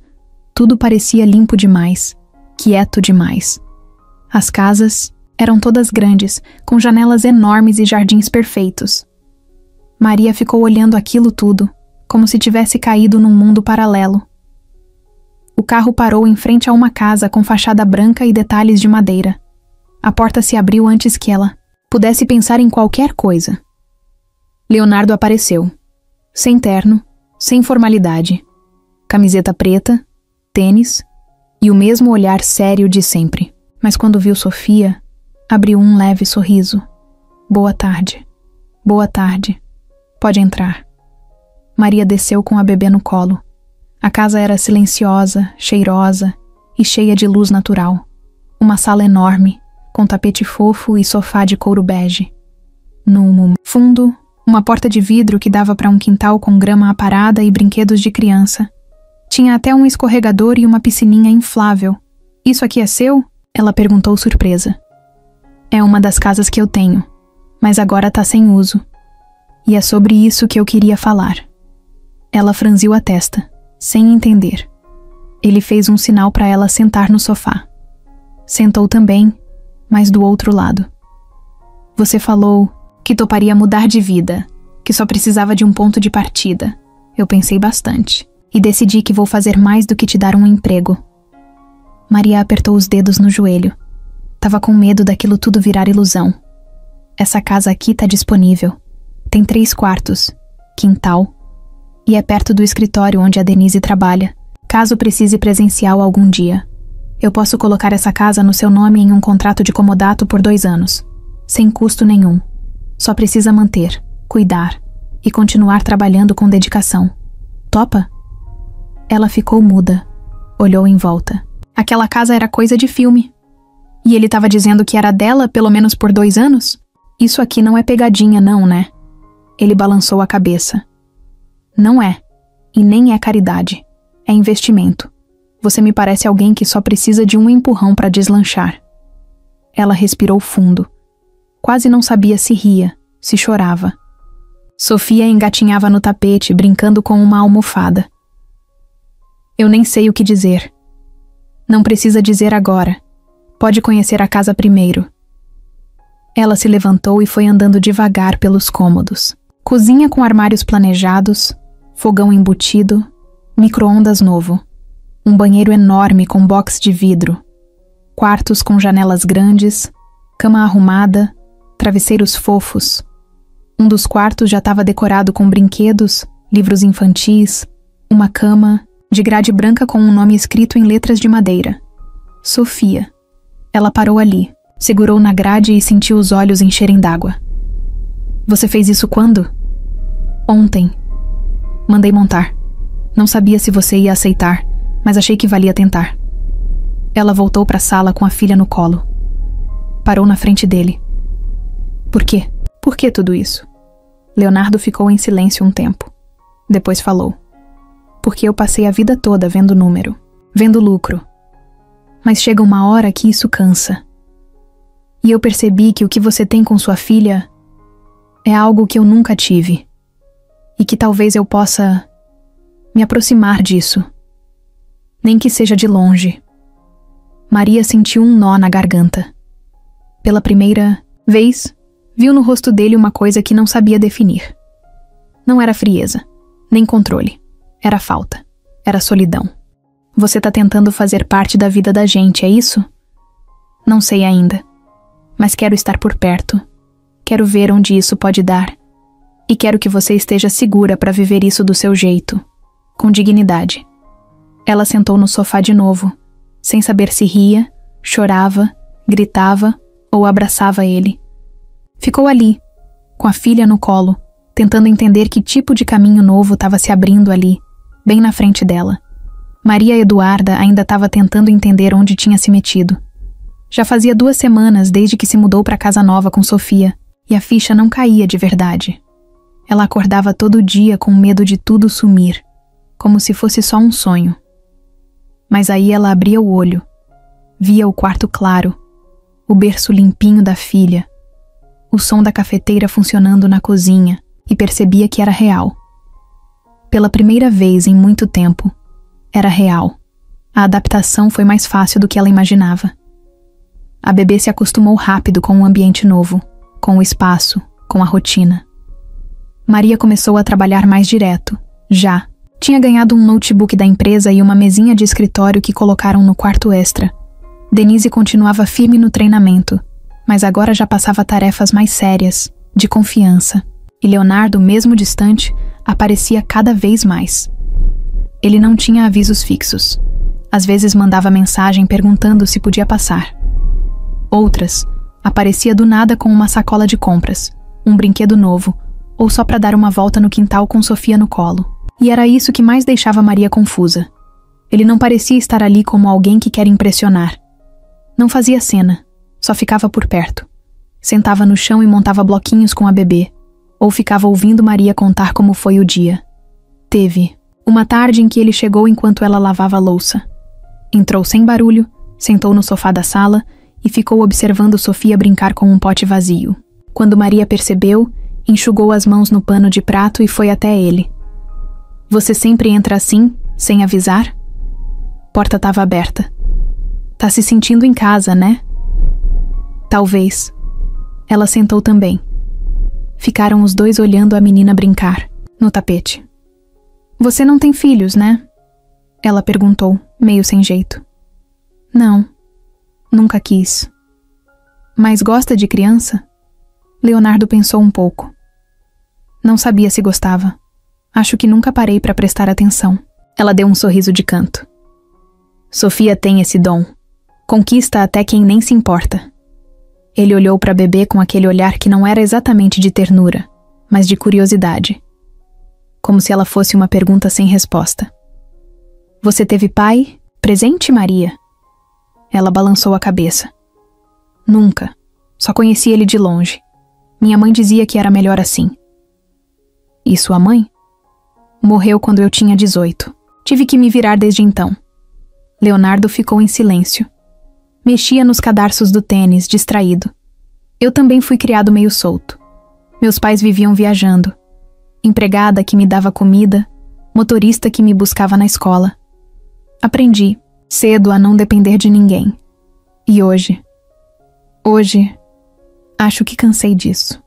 Tudo parecia limpo demais, quieto demais. As casas eram todas grandes, com janelas enormes e jardins perfeitos. Maria ficou olhando aquilo tudo, como se tivesse caído num mundo paralelo. O carro parou em frente a uma casa com fachada branca e detalhes de madeira. A porta se abriu antes que ela pudesse pensar em qualquer coisa. Leonardo apareceu. Sem terno, sem formalidade. Camiseta preta, tênis e o mesmo olhar sério de sempre. Mas quando viu Sofia, abriu um leve sorriso. Boa tarde. Boa tarde. Pode entrar. Maria desceu com a bebê no colo. A casa era silenciosa, cheirosa e cheia de luz natural. Uma sala enorme, com tapete fofo e sofá de couro bege. No fundo, uma porta de vidro que dava para um quintal com grama aparada e brinquedos de criança. Tinha até um escorregador e uma piscininha inflável. Isso aqui é seu? Ela perguntou surpresa. É uma das casas que eu tenho, mas agora tá sem uso. E é sobre isso que eu queria falar. Ela franziu a testa, sem entender. Ele fez um sinal para ela sentar no sofá. Sentou também, mas do outro lado. Você falou que toparia mudar de vida, que só precisava de um ponto de partida. Eu pensei bastante e decidi que vou fazer mais do que te dar um emprego. Maria apertou os dedos no joelho. Tava com medo daquilo tudo virar ilusão. Essa casa aqui tá disponível. Tem 3 quartos, quintal, e é perto do escritório onde a Denise trabalha, caso precise presencial algum dia. Eu posso colocar essa casa no seu nome em um contrato de comodato por 2 anos, sem custo nenhum. Só precisa manter, cuidar e continuar trabalhando com dedicação. Topa? Ela ficou muda, olhou em volta. Aquela casa era coisa de filme. E ele estava dizendo que era dela pelo menos por 2 anos? Isso aqui não é pegadinha não, né? Ele balançou a cabeça. Não é. E nem é caridade. É investimento. Você me parece alguém que só precisa de um empurrão para deslanchar. Ela respirou fundo. Quase não sabia se ria, se chorava. Sofia engatinhava no tapete, brincando com uma almofada. Eu nem sei o que dizer. Não precisa dizer agora. Pode conhecer a casa primeiro. Ela se levantou e foi andando devagar pelos cômodos. Cozinha com armários planejados, fogão embutido, micro-ondas novo, um banheiro enorme com box de vidro, quartos com janelas grandes, cama arrumada, travesseiros fofos. Um dos quartos já estava decorado com brinquedos, livros infantis, uma cama de grade branca com um nome escrito em letras de madeira. Sofia. Ela parou ali, segurou na grade e sentiu os olhos encherem d'água. Você fez isso quando? Ontem. Mandei montar. Não sabia se você ia aceitar, mas achei que valia tentar. Ela voltou para a sala com a filha no colo. Parou na frente dele. Por quê? Por que tudo isso? Leonardo ficou em silêncio um tempo. Depois falou. Porque eu passei a vida toda vendo número, vendo lucro. Mas chega uma hora que isso cansa. E eu percebi que o que você tem com sua filha é algo que eu nunca tive. E que talvez eu possa me aproximar disso. Nem que seja de longe. Maria sentiu um nó na garganta. Pela primeira vez, viu no rosto dele uma coisa que não sabia definir. Não era frieza, nem controle. Era falta. Era solidão. Você tá tentando fazer parte da vida da gente, é isso? Não sei ainda. Mas quero estar por perto. Quero ver onde isso pode dar. E quero que você esteja segura para viver isso do seu jeito. Com dignidade. Ela sentou no sofá de novo, sem saber se ria, chorava, gritava ou abraçava ele. Ficou ali, com a filha no colo, tentando entender que tipo de caminho novo estava se abrindo ali, bem na frente dela. Maria Eduarda ainda estava tentando entender onde tinha se metido. Já fazia 2 semanas desde que se mudou para casa nova com Sofia, e a ficha não caía de verdade. Ela acordava todo dia com medo de tudo sumir, como se fosse só um sonho. Mas aí ela abria o olho, via o quarto claro, o berço limpinho da filha, o som da cafeteira funcionando na cozinha e percebia que era real. Pela primeira vez em muito tempo, era real. A adaptação foi mais fácil do que ela imaginava. A bebê se acostumou rápido com o ambiente novo, com o espaço, com a rotina. Maria começou a trabalhar mais direto, já. Tinha ganhado um notebook da empresa e uma mesinha de escritório que colocaram no quarto extra. Denise continuava firme no treinamento, mas agora já passava tarefas mais sérias, de confiança. E Leonardo, mesmo distante, aparecia cada vez mais. Ele não tinha avisos fixos. Às vezes mandava mensagem perguntando se podia passar. Outras, aparecia do nada com uma sacola de compras, um brinquedo novo, ou só para dar uma volta no quintal com Sofia no colo. E era isso que mais deixava Maria confusa. Ele não parecia estar ali como alguém que quer impressionar. Não fazia cena, só ficava por perto. Sentava no chão e montava bloquinhos com a bebê, ou ficava ouvindo Maria contar como foi o dia. Teve uma tarde em que ele chegou enquanto ela lavava a louça. Entrou sem barulho, sentou no sofá da sala e ficou observando Sofia brincar com um pote vazio. Quando Maria percebeu, enxugou as mãos no pano de prato e foi até ele. Você sempre entra assim, sem avisar? Porta estava aberta. Tá se sentindo em casa, né? Talvez. Ela sentou também. Ficaram os dois olhando a menina brincar, no tapete. Você não tem filhos, né? Ela perguntou, meio sem jeito. Não. Nunca quis. Mas gosta de criança? Leonardo pensou um pouco. Não sabia se gostava. Acho que nunca parei para prestar atenção. Ela deu um sorriso de canto. Sofia tem esse dom. Conquista até quem nem se importa. Ele olhou para a bebê com aquele olhar que não era exatamente de ternura, mas de curiosidade. Como se ela fosse uma pergunta sem resposta. Você teve pai? Presente, Maria? Ela balançou a cabeça. Nunca. Só conheci ele de longe. Minha mãe dizia que era melhor assim. E sua mãe? Morreu quando eu tinha 18. Tive que me virar desde então. Leonardo ficou em silêncio. Mexia nos cadarços do tênis, distraído. Eu também fui criado meio solto. Meus pais viviam viajando. Empregada que me dava comida, motorista que me buscava na escola. Aprendi, cedo, a não depender de ninguém. E hoje, acho que cansei disso.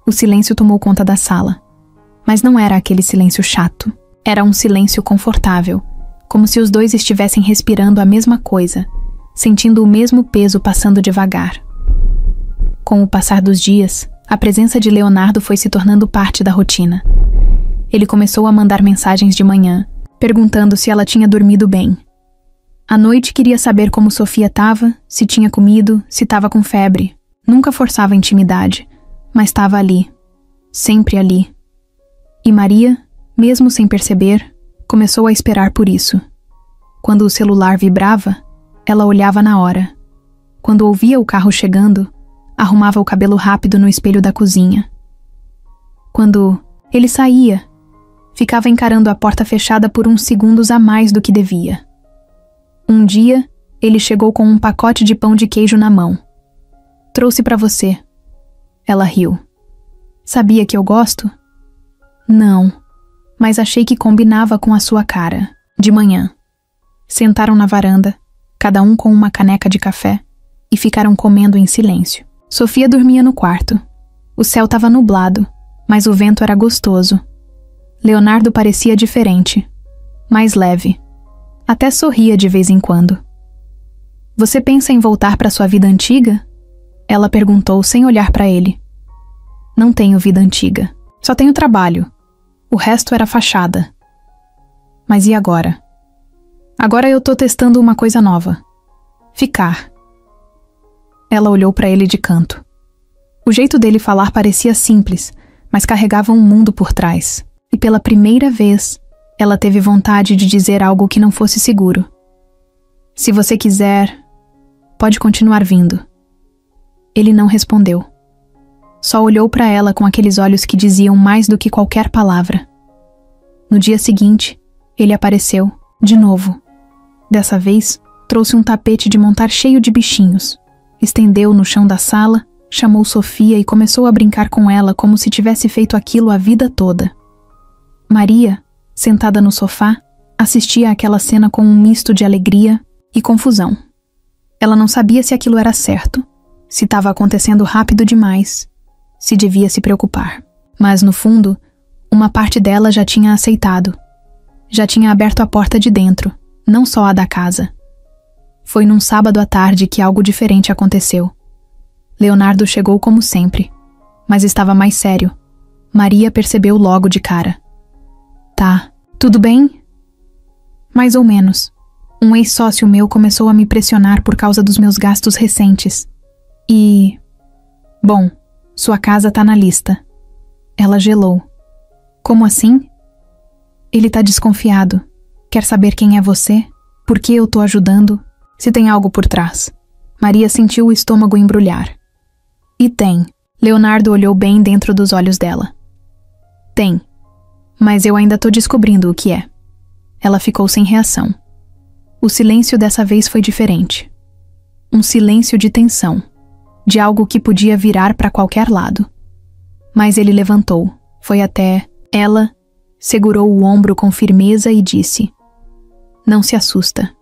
O silêncio tomou conta da sala. Mas não era aquele silêncio chato. Era um silêncio confortável, como se os dois estivessem respirando a mesma coisa, sentindo o mesmo peso passando devagar. Com o passar dos dias, a presença de Leonardo foi se tornando parte da rotina. Ele começou a mandar mensagens de manhã, perguntando se ela tinha dormido bem. À noite queria saber como Sofia estava, se tinha comido, se estava com febre. Nunca forçava a intimidade, mas estava ali, sempre ali. E Maria, mesmo sem perceber, começou a esperar por isso. Quando o celular vibrava, ela olhava na hora. Quando ouvia o carro chegando, arrumava o cabelo rápido no espelho da cozinha. Quando ele saía, ficava encarando a porta fechada por uns segundos a mais do que devia. Um dia, ele chegou com um pacote de pão de queijo na mão. Trouxe para você. Ela riu. Sabia que eu gosto? Não, mas achei que combinava com a sua cara. De manhã. Sentaram na varanda, cada um com uma caneca de café, e ficaram comendo em silêncio. Sofia dormia no quarto. O céu estava nublado, mas o vento era gostoso. Leonardo parecia diferente, mais leve. Até sorria de vez em quando. Você pensa em voltar para sua vida antiga? Ela perguntou sem olhar para ele. Não tenho vida antiga. Só tenho trabalho. O resto era fachada. Mas e agora? Agora eu tô testando uma coisa nova. Ficar. Ela olhou para ele de canto. O jeito dele falar parecia simples, mas carregava um mundo por trás. E pela primeira vez, ela teve vontade de dizer algo que não fosse seguro. Se você quiser, pode continuar vindo. Ele não respondeu. Só olhou para ela com aqueles olhos que diziam mais do que qualquer palavra. No dia seguinte, ele apareceu, de novo. Dessa vez, trouxe um tapete de montar cheio de bichinhos. Estendeu no chão da sala, chamou Sofia e começou a brincar com ela como se tivesse feito aquilo a vida toda. Maria, sentada no sofá, assistia àquela cena com um misto de alegria e confusão. Ela não sabia se aquilo era certo, se estava acontecendo rápido demais, se devia se preocupar. Mas, no fundo, uma parte dela já tinha aceitado. Já tinha aberto a porta de dentro, não só a da casa. Foi num sábado à tarde que algo diferente aconteceu. Leonardo chegou como sempre, mas estava mais sério. Maria percebeu logo de cara. Tá, tudo bem? Mais ou menos. Um ex-sócio meu começou a me pressionar por causa dos meus gastos recentes. E... Bom, sua casa tá na lista. Ela gelou. Como assim? Ele tá desconfiado. Quer saber quem é você? Por que eu tô ajudando? Se tem algo por trás. Maria sentiu o estômago embrulhar. E tem. Leonardo olhou bem dentro dos olhos dela. Tem. Mas eu ainda tô descobrindo o que é. Ela ficou sem reação. O silêncio dessa vez foi diferente. Um silêncio de tensão. De algo que podia virar para qualquer lado. Mas ele levantou, foi até ela, segurou o ombro com firmeza e disse: Não se assusta.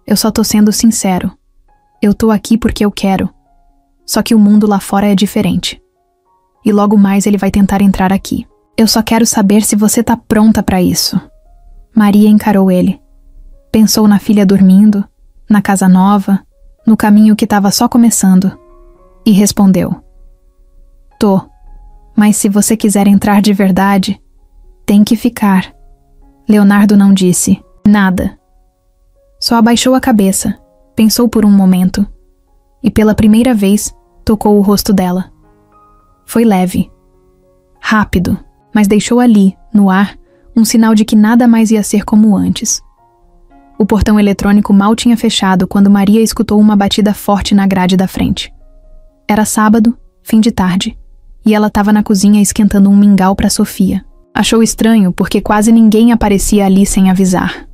Eu só tô sendo sincero. Eu tô aqui porque eu quero. Só que o mundo lá fora é diferente. E logo mais ele vai tentar entrar aqui. Eu só quero saber se você tá pronta para isso. Maria encarou ele. Pensou na filha dormindo, na casa nova, no caminho que estava só começando. E respondeu: Tô. Mas se você quiser entrar de verdade, tem que ficar. Leonardo não disse nada. Só abaixou a cabeça, pensou por um momento, e pela primeira vez tocou o rosto dela. Foi leve. Rápido, mas deixou ali, no ar, um sinal de que nada mais ia ser como antes. O portão eletrônico mal tinha fechado quando Maria escutou uma batida forte na grade da frente. Era sábado, fim de tarde, e ela estava na cozinha esquentando um mingau para Sofia. Achou estranho porque quase ninguém aparecia ali sem avisar.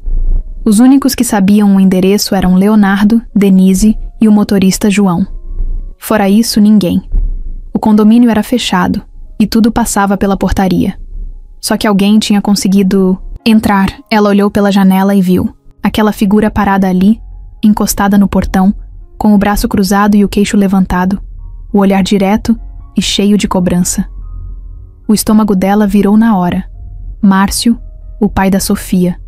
Os únicos que sabiam o endereço eram Leonardo, Denise e o motorista João. Fora isso, ninguém. O condomínio era fechado e tudo passava pela portaria. Só que alguém tinha conseguido entrar. Ela olhou pela janela e viu aquela figura parada ali, encostada no portão, com o braço cruzado e o queixo levantado, o olhar direto e cheio de cobrança. O estômago dela virou na hora. Márcio, o pai da Sofia.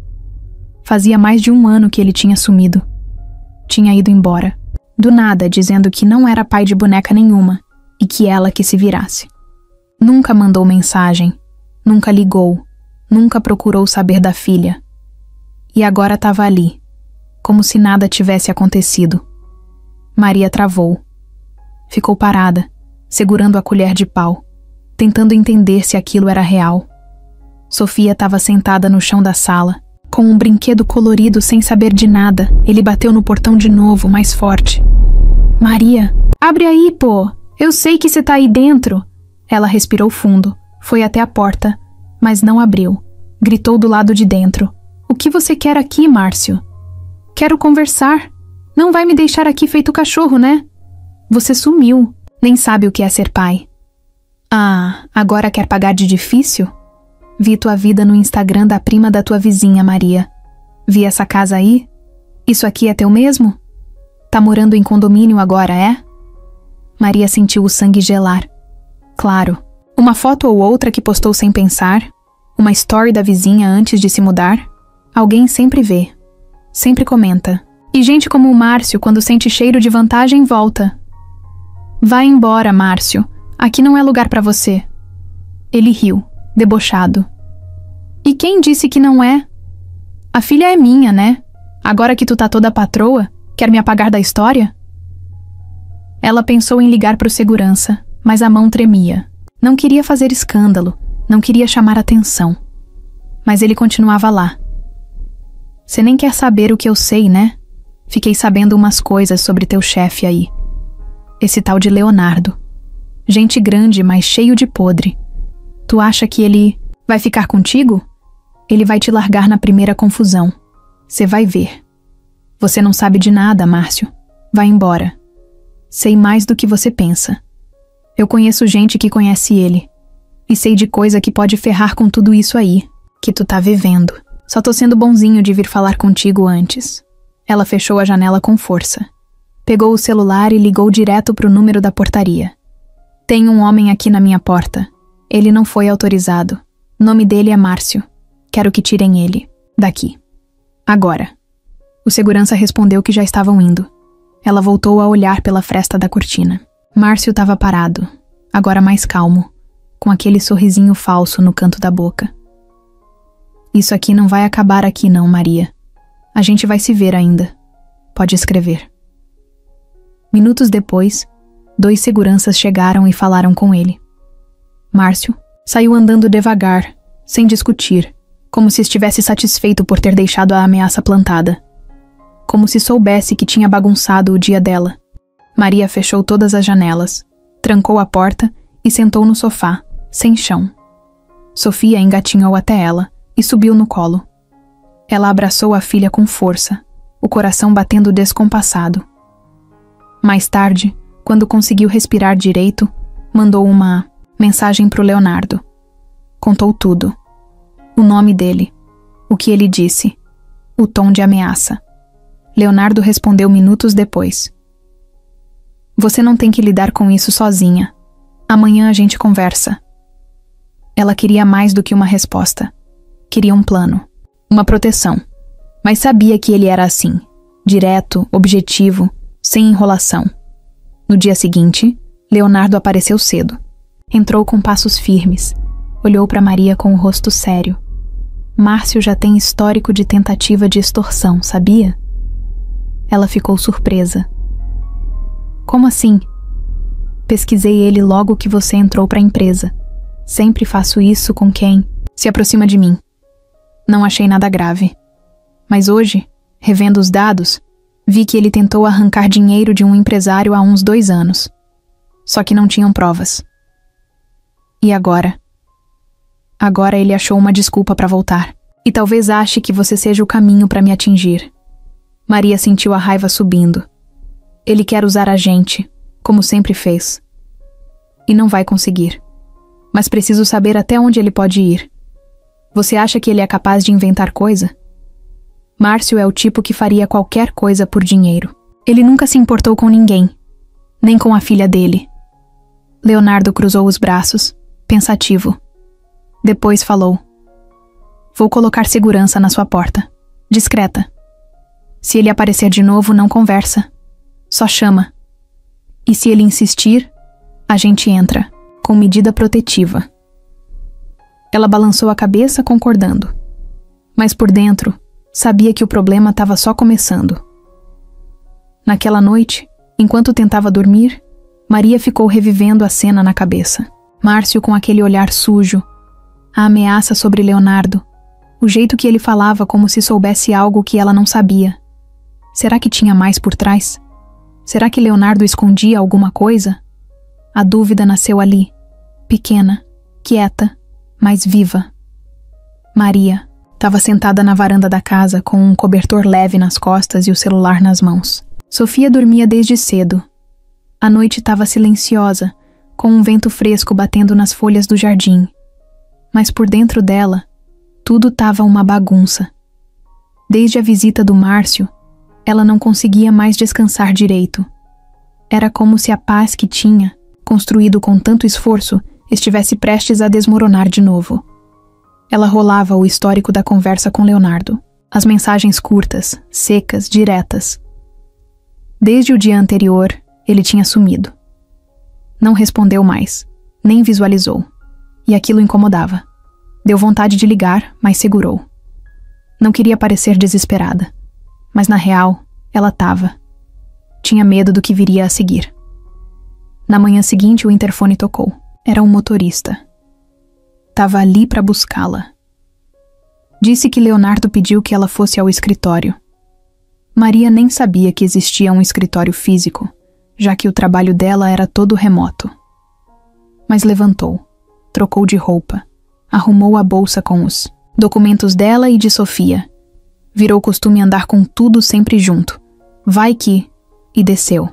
Fazia mais de 1 ano que ele tinha sumido. Tinha ido embora, do nada, dizendo que não era pai de boneca nenhuma e que ela que se virasse. Nunca mandou mensagem, nunca ligou, nunca procurou saber da filha. E agora estava ali, como se nada tivesse acontecido. Maria travou. Ficou parada, segurando a colher de pau, tentando entender se aquilo era real. Sofia estava sentada no chão da sala, com um brinquedo colorido sem saber de nada. Ele bateu no portão de novo, mais forte. Maria, abre aí, pô! Eu sei que você tá aí dentro! Ela respirou fundo, foi até a porta, mas não abriu. Gritou do lado de dentro. O que você quer aqui, Márcio? Quero conversar. Não vai me deixar aqui feito cachorro, né? Você sumiu. Nem sabe o que é ser pai. Ah, agora quer pagar de difícil? Vi tua vida no Instagram da prima da tua vizinha, Maria. Vi essa casa aí? Isso aqui é teu mesmo? Tá morando em condomínio agora, é? Maria sentiu o sangue gelar. Claro, uma foto ou outra que postou sem pensar, uma story da vizinha antes de se mudar. Alguém sempre vê, sempre comenta. E gente como o Márcio, quando sente cheiro de vantagem, volta. Vai embora, Márcio. Aqui não é lugar pra você. Ele riu, debochado. E quem disse que não é? A filha é minha, né? Agora que tu tá toda patroa, quer me apagar da história? Ela pensou em ligar pro segurança, mas a mão tremia. Não queria fazer escândalo, não queria chamar atenção. Mas ele continuava lá. Você nem quer saber o que eu sei, né? Fiquei sabendo umas coisas sobre teu chefe aí. Esse tal de Leonardo. Gente grande, mas cheio de podre. Tu acha que ele vai ficar contigo? Ele vai te largar na primeira confusão. Você vai ver. Você não sabe de nada, Márcio. Vai embora. Sei mais do que você pensa. Eu conheço gente que conhece ele. E sei de coisa que pode ferrar com tudo isso aí, que tu tá vivendo. Só tô sendo bonzinho de vir falar contigo antes. Ela fechou a janela com força. Pegou o celular e ligou direto pro número da portaria. Tem um homem aqui na minha porta. Ele não foi autorizado. Nome dele é Márcio. Quero que tirem ele. Daqui. Agora. O segurança respondeu que já estavam indo. Ela voltou a olhar pela fresta da cortina. Márcio estava parado, agora mais calmo, com aquele sorrisinho falso no canto da boca. Isso aqui não vai acabar aqui não, Maria. A gente vai se ver ainda. Pode escrever. Minutos depois, 2 seguranças chegaram e falaram com ele. Márcio saiu andando devagar, sem discutir, como se estivesse satisfeito por ter deixado a ameaça plantada. Como se soubesse que tinha bagunçado o dia dela. Maria fechou todas as janelas, trancou a porta e sentou no sofá, sem chão. Sofia engatinhou até ela e subiu no colo. Ela abraçou a filha com força, o coração batendo descompassado. Mais tarde, quando conseguiu respirar direito, mandou uma mensagem pro Leonardo. Contou tudo. O nome dele, o que ele disse, o tom de ameaça. Leonardo respondeu minutos depois. Você não tem que lidar com isso sozinha. Amanhã a gente conversa. Ela queria mais do que uma resposta. Queria um plano, uma proteção. Mas sabia que ele era assim, direto, objetivo, sem enrolação. No dia seguinte, Leonardo apareceu cedo. Entrou com passos firmes. Olhou para Maria com o rosto sério. Márcio já tem histórico de tentativa de extorsão, sabia? Ela ficou surpresa. Como assim? Pesquisei ele logo que você entrou para a empresa. Sempre faço isso com quem se aproxima de mim. Não achei nada grave. Mas hoje, revendo os dados, vi que ele tentou arrancar dinheiro de um empresário há uns 2 anos. Só que não tinham provas. E agora? Agora ele achou uma desculpa para voltar. E talvez ache que você seja o caminho para me atingir. Maria sentiu a raiva subindo. Ele quer usar a gente, como sempre fez. E não vai conseguir. Mas preciso saber até onde ele pode ir. Você acha que ele é capaz de inventar coisa? Márcio é o tipo que faria qualquer coisa por dinheiro. Ele nunca se importou com ninguém, nem com a filha dele. Leonardo cruzou os braços, pensativo. Depois falou. Vou colocar segurança na sua porta. Discreta. Se ele aparecer de novo, não conversa. Só chama. E se ele insistir, a gente entra, com medida protetiva. Ela balançou a cabeça, concordando. Mas por dentro, sabia que o problema estava só começando. Naquela noite, enquanto tentava dormir, Maria ficou revivendo a cena na cabeça. Márcio com aquele olhar sujo, a ameaça sobre Leonardo, o jeito que ele falava como se soubesse algo que ela não sabia. Será que tinha mais por trás? Será que Leonardo escondia alguma coisa? A dúvida nasceu ali, pequena, quieta, mas viva. Maria estava sentada na varanda da casa com um cobertor leve nas costas e o celular nas mãos. Sofia dormia desde cedo. A noite estava silenciosa, com um vento fresco batendo nas folhas do jardim. Mas por dentro dela, tudo estava uma bagunça. Desde a visita do Márcio, ela não conseguia mais descansar direito. Era como se a paz que tinha, construído com tanto esforço, estivesse prestes a desmoronar de novo. Ela rolava o histórico da conversa com Leonardo. As mensagens curtas, secas, diretas. Desde o dia anterior, ele tinha sumido. Não respondeu mais, nem visualizou. E aquilo incomodava. Deu vontade de ligar, mas segurou. Não queria parecer desesperada. Mas na real, ela estava. Tinha medo do que viria a seguir. Na manhã seguinte, o interfone tocou. Era um motorista. Estava ali para buscá-la. Disse que Leonardo pediu que ela fosse ao escritório. Maria nem sabia que existia um escritório físico, já que o trabalho dela era todo remoto. Mas levantou, trocou de roupa, arrumou a bolsa com os documentos dela e de Sofia. Virou costume andar com tudo sempre junto. Vai que... E desceu.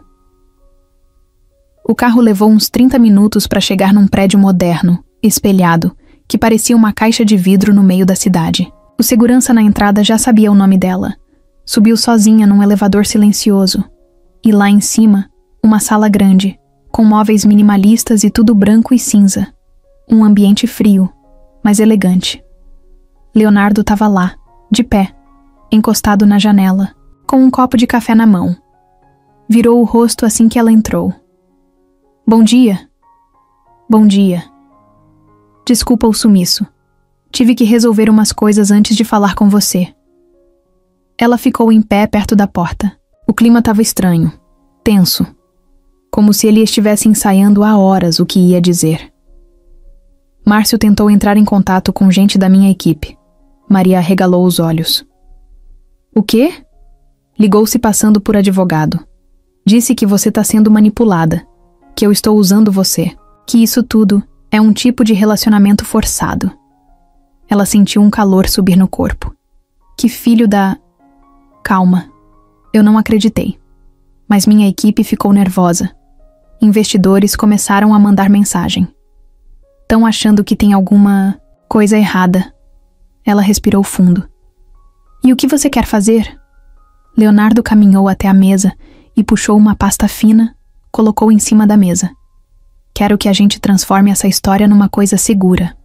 O carro levou uns 30 minutos para chegar num prédio moderno, espelhado, que parecia uma caixa de vidro no meio da cidade. O segurança na entrada já sabia o nome dela. Subiu sozinha num elevador silencioso. E lá em cima, uma sala grande, com móveis minimalistas e tudo branco e cinza. Um ambiente frio, mas elegante. Leonardo estava lá, de pé, encostado na janela, com um copo de café na mão. Virou o rosto assim que ela entrou. Bom dia. Bom dia. Desculpa o sumiço. Tive que resolver umas coisas antes de falar com você. Ela ficou em pé perto da porta. O clima estava estranho, tenso, como se ele estivesse ensaiando há horas o que ia dizer. Márcio tentou entrar em contato com gente da minha equipe. Maria arregalou os olhos. O quê? Ligou-se passando por advogado. Disse que você está sendo manipulada, que eu estou usando você, que isso tudo é um tipo de relacionamento forçado. Ela sentiu um calor subir no corpo. Que filho da... Calma. Eu não acreditei. Mas minha equipe ficou nervosa. Investidores começaram a mandar mensagem. Tão achando que tem alguma coisa errada. Ela respirou fundo. E o que você quer fazer? Leonardo caminhou até a mesa e puxou uma pasta fina, colocou em cima da mesa. Quero que a gente transforme essa história numa coisa segura.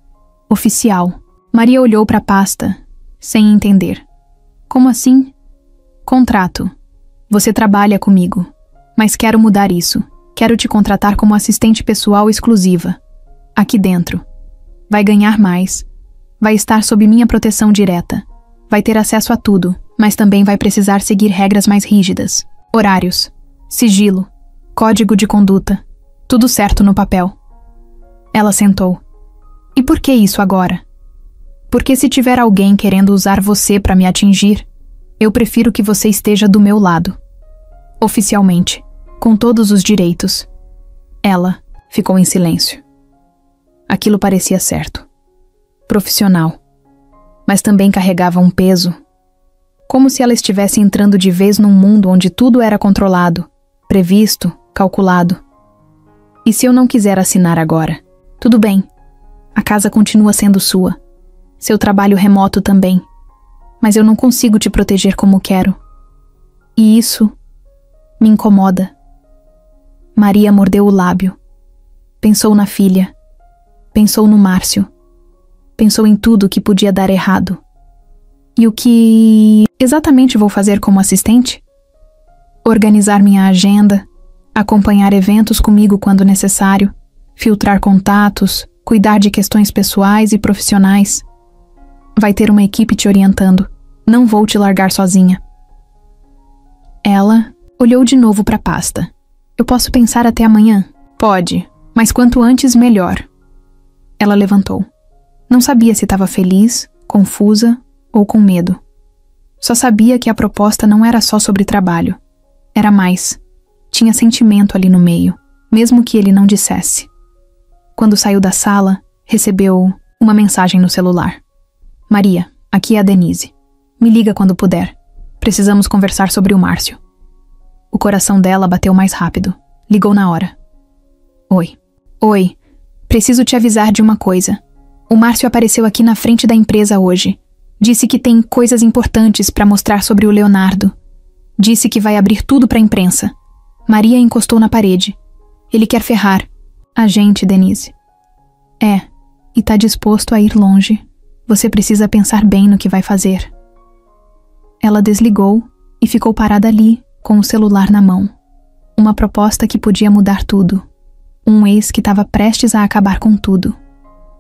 Oficial. Maria olhou para a pasta, sem entender. Como assim? Contrato. Você trabalha comigo, mas quero mudar isso. Quero te contratar como assistente pessoal exclusiva. Aqui dentro. Vai ganhar mais. Vai estar sob minha proteção direta. Vai ter acesso a tudo, mas também vai precisar seguir regras mais rígidas. Horários, sigilo, código de conduta. Tudo certo no papel. Ela sentou. E por que isso agora? Porque se tiver alguém querendo usar você para me atingir, eu prefiro que você esteja do meu lado. Oficialmente, com todos os direitos. Ela ficou em silêncio. Aquilo parecia certo. Profissional. Mas também carregava um peso. Como se ela estivesse entrando de vez num mundo onde tudo era controlado, previsto, calculado. E se eu não quiser assinar agora? Tudo bem. A casa continua sendo sua. Seu trabalho remoto também. Mas eu não consigo te proteger como quero. E isso me incomoda. Maria mordeu o lábio. Pensou na filha. Pensou no Márcio. Pensou em tudo que podia dar errado. E o que exatamente vou fazer como assistente? Organizar minha agenda, acompanhar eventos comigo quando necessário, filtrar contatos, cuidar de questões pessoais e profissionais. Vai ter uma equipe te orientando. Não vou te largar sozinha. Ela olhou de novo para a pasta. Eu posso pensar até amanhã? Pode, mas quanto antes, melhor. Ela levantou. Não sabia se estava feliz, confusa ou com medo. Só sabia que a proposta não era só sobre trabalho. Era mais. Tinha sentimento ali no meio, mesmo que ele não dissesse. Quando saiu da sala, recebeu uma mensagem no celular. Maria, aqui é a Denise. Me liga quando puder. Precisamos conversar sobre o Márcio. O coração dela bateu mais rápido. Ligou na hora. Oi. Oi. Preciso te avisar de uma coisa. O Márcio apareceu aqui na frente da empresa hoje. Disse que tem coisas importantes para mostrar sobre o Leonardo. Disse que vai abrir tudo para a imprensa. Maria encostou na parede. Ele quer ferrar a gente, Denise. É, e tá disposto a ir longe. Você precisa pensar bem no que vai fazer. Ela desligou e ficou parada ali, com o celular na mão. Uma proposta que podia mudar tudo. Um ex que estava prestes a acabar com tudo.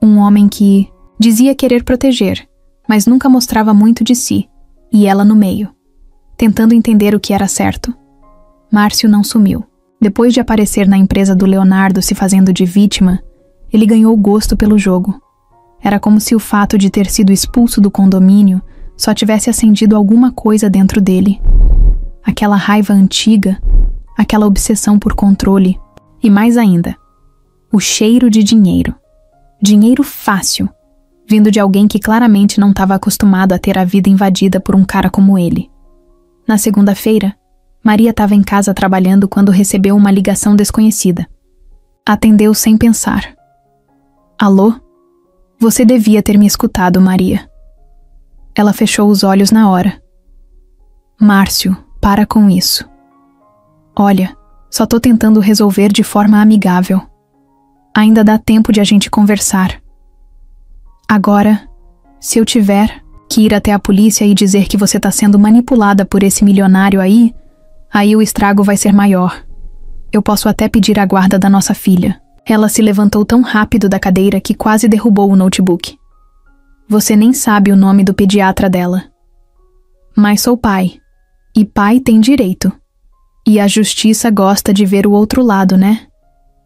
Um homem que dizia querer proteger, mas nunca mostrava muito de si, e ela no meio, tentando entender o que era certo. Márcio não sumiu. Depois de aparecer na empresa do Leonardo se fazendo de vítima, ele ganhou gosto pelo jogo. Era como se o fato de ter sido expulso do condomínio só tivesse acendido alguma coisa dentro dele. Aquela raiva antiga, aquela obsessão por controle, e mais ainda, o cheiro de dinheiro. Dinheiro fácil, vindo de alguém que claramente não estava acostumado a ter a vida invadida por um cara como ele. Na segunda-feira, Maria estava em casa trabalhando quando recebeu uma ligação desconhecida. Atendeu sem pensar. Alô? Você devia ter me escutado, Maria. Ela fechou os olhos na hora. Márcio, para com isso. Olha, só tô tentando resolver de forma amigável. Ainda dá tempo de a gente conversar. Agora, se eu tiver que ir até a polícia e dizer que você tá sendo manipulada por esse milionário aí o estrago vai ser maior. Eu posso até pedir a guarda da nossa filha. Ela se levantou tão rápido da cadeira que quase derrubou o notebook. Você nem sabe o nome do pediatra dela. Mas sou pai. E pai tem direito. E a justiça gosta de ver o outro lado, né?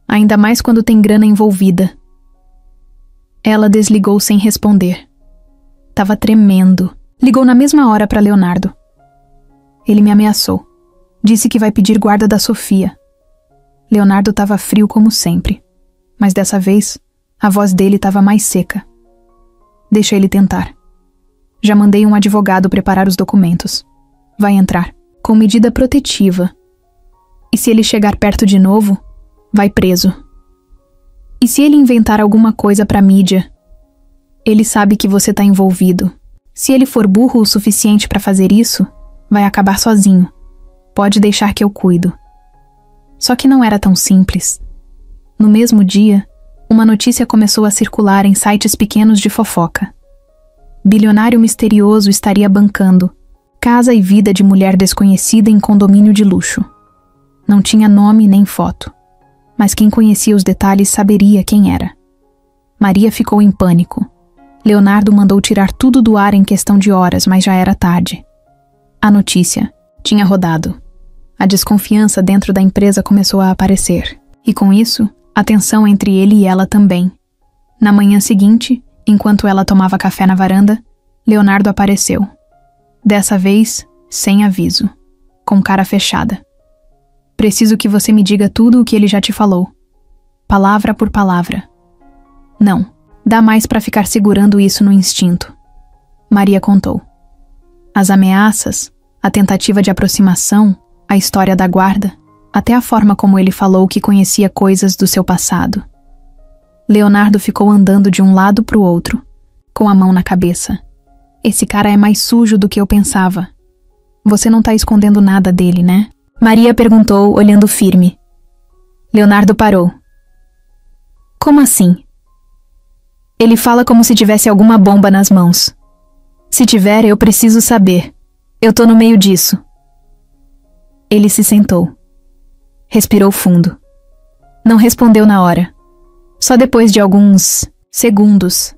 Ainda mais quando tem grana envolvida. Ela desligou sem responder. Tava tremendo. Ligou na mesma hora para Leonardo. Ele me ameaçou. Disse que vai pedir guarda da Sofia. Leonardo estava frio como sempre. Mas dessa vez, a voz dele estava mais seca. Deixa ele tentar. Já mandei um advogado preparar os documentos. Vai entrar, com medida protetiva. E se ele chegar perto de novo, vai preso. E se ele inventar alguma coisa pra mídia? Ele sabe que você tá envolvido. Se ele for burro o suficiente pra fazer isso, vai acabar sozinho. Pode deixar que eu cuido. Só que não era tão simples. No mesmo dia, uma notícia começou a circular em sites pequenos de fofoca. Bilionário misterioso estaria bancando casa e vida de mulher desconhecida em condomínio de luxo. Não tinha nome nem foto, mas quem conhecia os detalhes saberia quem era. Maria ficou em pânico. Leonardo mandou tirar tudo do ar em questão de horas, mas já era tarde. A notícia tinha rodado. A desconfiança dentro da empresa começou a aparecer, e com isso, a tensão entre ele e ela também. Na manhã seguinte, enquanto ela tomava café na varanda, Leonardo apareceu. Dessa vez, sem aviso, com cara fechada. Preciso que você me diga tudo o que ele já te falou. Palavra por palavra. Não, dá mais pra ficar segurando isso no instinto. Maria contou. As ameaças, a tentativa de aproximação, a história da guarda, até a forma como ele falou que conhecia coisas do seu passado. Leonardo ficou andando de um lado pro outro, com a mão na cabeça. Esse cara é mais sujo do que eu pensava. Você não tá escondendo nada dele, né? Maria perguntou, olhando firme. Leonardo parou. Como assim? Ele fala como se tivesse alguma bomba nas mãos. Se tiver, eu preciso saber. Eu tô no meio disso. Ele se sentou. Respirou fundo. Não respondeu na hora. Só depois de alguns segundos.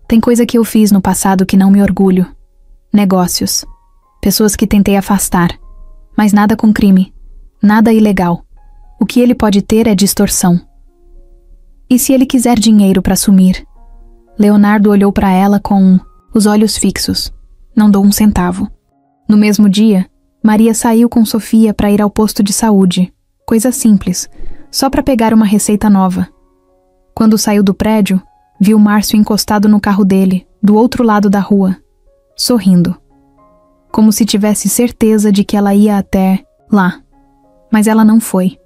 Tem coisa que eu fiz no passado que não me orgulho. Negócios. Pessoas que tentei afastar. Mas nada com crime. Nada ilegal. O que ele pode ter é distorção. E se ele quiser dinheiro para sumir? Leonardo olhou para ela com os olhos fixos. Não dou um centavo. No mesmo dia, Maria saiu com Sofia para ir ao posto de saúde. Coisa simples, só para pegar uma receita nova. Quando saiu do prédio, viu Márcio encostado no carro dele, do outro lado da rua, sorrindo. Como se tivesse certeza de que ela ia até lá. Mas ela não foi.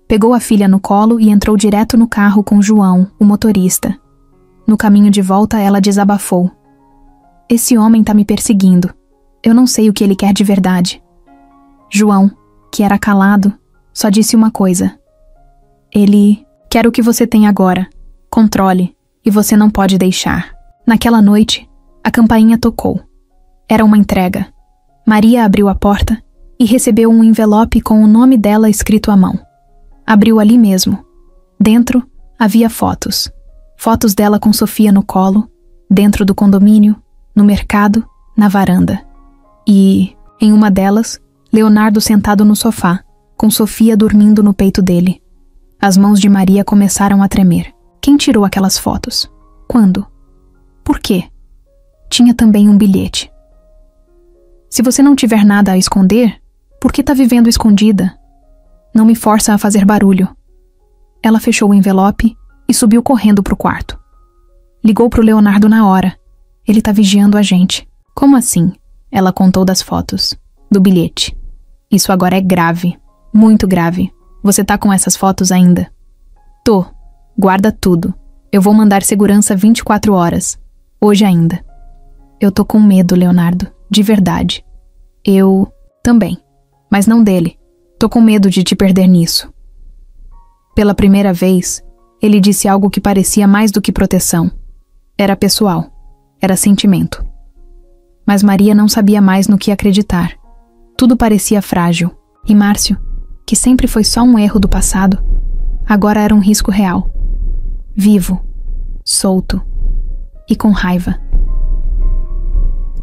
Pegou a filha no colo e entrou direto no carro com João, o motorista. No caminho de volta, ela desabafou. Esse homem tá me perseguindo. Eu não sei o que ele quer de verdade. João, que era calado, só disse uma coisa. Ele quer o que você tem agora. Controle, e você não pode deixar. Naquela noite, a campainha tocou. Era uma entrega. Maria abriu a porta e recebeu um envelope com o nome dela escrito à mão. Abriu ali mesmo. Dentro havia fotos. Fotos dela com Sofia no colo, dentro do condomínio, no mercado, na varanda. E, em uma delas, Leonardo sentado no sofá, com Sofia dormindo no peito dele. As mãos de Maria começaram a tremer. Quem tirou aquelas fotos? Quando? Por quê? Tinha também um bilhete. Se você não tiver nada a esconder, por que tá vivendo escondida? Não me força a fazer barulho. Ela fechou o envelope e subiu correndo pro quarto. Ligou pro Leonardo na hora. Ele tá vigiando a gente. Como assim? Ela contou das fotos. Do bilhete. Isso agora é grave. Muito grave. Você tá com essas fotos ainda? Tô. Guarda tudo. Eu vou mandar segurança 24 horas. Hoje ainda. Eu tô com medo, Leonardo. De verdade. Eu também. Mas não dele. Tô com medo de te perder nisso. Pela primeira vez, ele disse algo que parecia mais do que proteção. Era pessoal. Era sentimento. Mas Maria não sabia mais no que acreditar. Tudo parecia frágil. E Márcio, que sempre foi só um erro do passado, agora era um risco real. Vivo. Solto. E com raiva.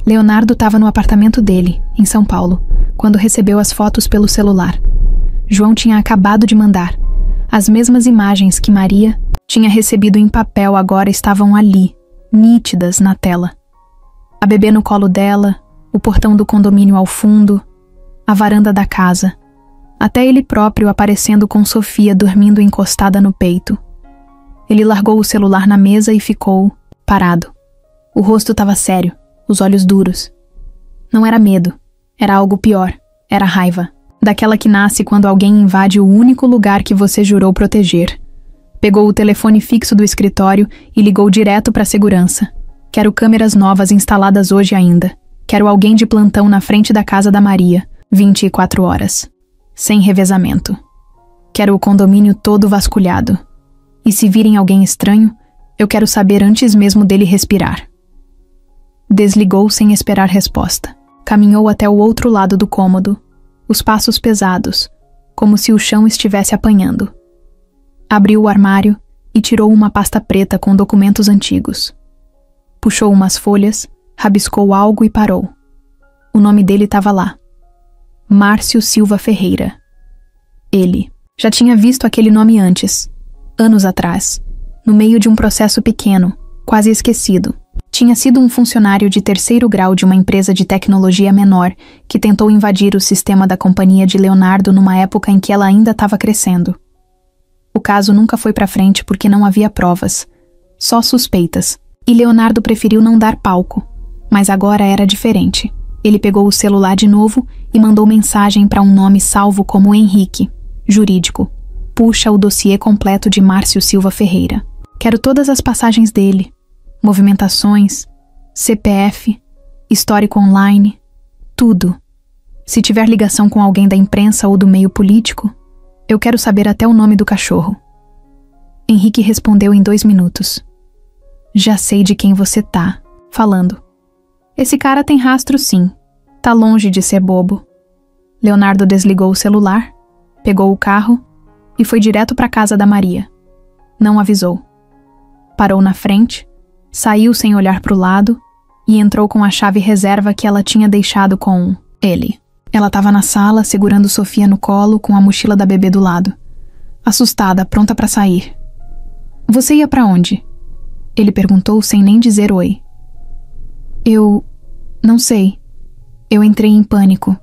Leonardo estava no apartamento dele, em São Paulo, quando recebeu as fotos pelo celular. João tinha acabado de mandar. As mesmas imagens que Maria tinha recebido em papel agora estavam ali, nítidas na tela. A bebê no colo dela, o portão do condomínio ao fundo, a varanda da casa, até ele próprio aparecendo com Sofia dormindo encostada no peito. Ele largou o celular na mesa e ficou parado. O rosto estava sério, os olhos duros. Não era medo, era algo pior, era raiva, daquela que nasce quando alguém invade o único lugar que você jurou proteger. Pegou o telefone fixo do escritório e ligou direto para a segurança. Quero câmeras novas instaladas hoje ainda. Quero alguém de plantão na frente da casa da Maria, 24 horas. Sem revezamento. Quero o condomínio todo vasculhado. E se virem alguém estranho, eu quero saber antes mesmo dele respirar. Desligou sem esperar resposta. Caminhou até o outro lado do cômodo, os passos pesados, como se o chão estivesse apanhando. Abriu o armário e tirou uma pasta preta com documentos antigos. Puxou umas folhas, rabiscou algo e parou. O nome dele estava lá. Márcio Silva Ferreira. Ele já tinha visto aquele nome antes, anos atrás, no meio de um processo pequeno, quase esquecido. Tinha sido um funcionário de 3º grau de uma empresa de tecnologia menor que tentou invadir o sistema da companhia de Leonardo numa época em que ela ainda estava crescendo. O caso nunca foi para frente porque não havia provas, só suspeitas, e Leonardo preferiu não dar palco. Mas agora era diferente. Ele pegou o celular de novo e mandou mensagem para um nome salvo como Henrique, jurídico. Puxa o dossiê completo de Márcio Silva Ferreira. Quero todas as passagens dele. Movimentações, CPF, histórico online, tudo. Se tiver ligação com alguém da imprensa ou do meio político, eu quero saber até o nome do cachorro. Henrique respondeu em 2 minutos. Já sei de quem você tá falando. Esse cara tem rastro sim, tá longe de ser bobo. Leonardo desligou o celular, pegou o carro e foi direto para a casa da Maria. Não avisou. Parou na frente, saiu sem olhar para o lado e entrou com a chave reserva que ela tinha deixado com ele. Ela estava na sala, segurando Sofia no colo, com a mochila da bebê do lado. Assustada, pronta para sair. Você ia para onde? Ele perguntou sem nem dizer oi. Eu não sei. Eu entrei em pânico.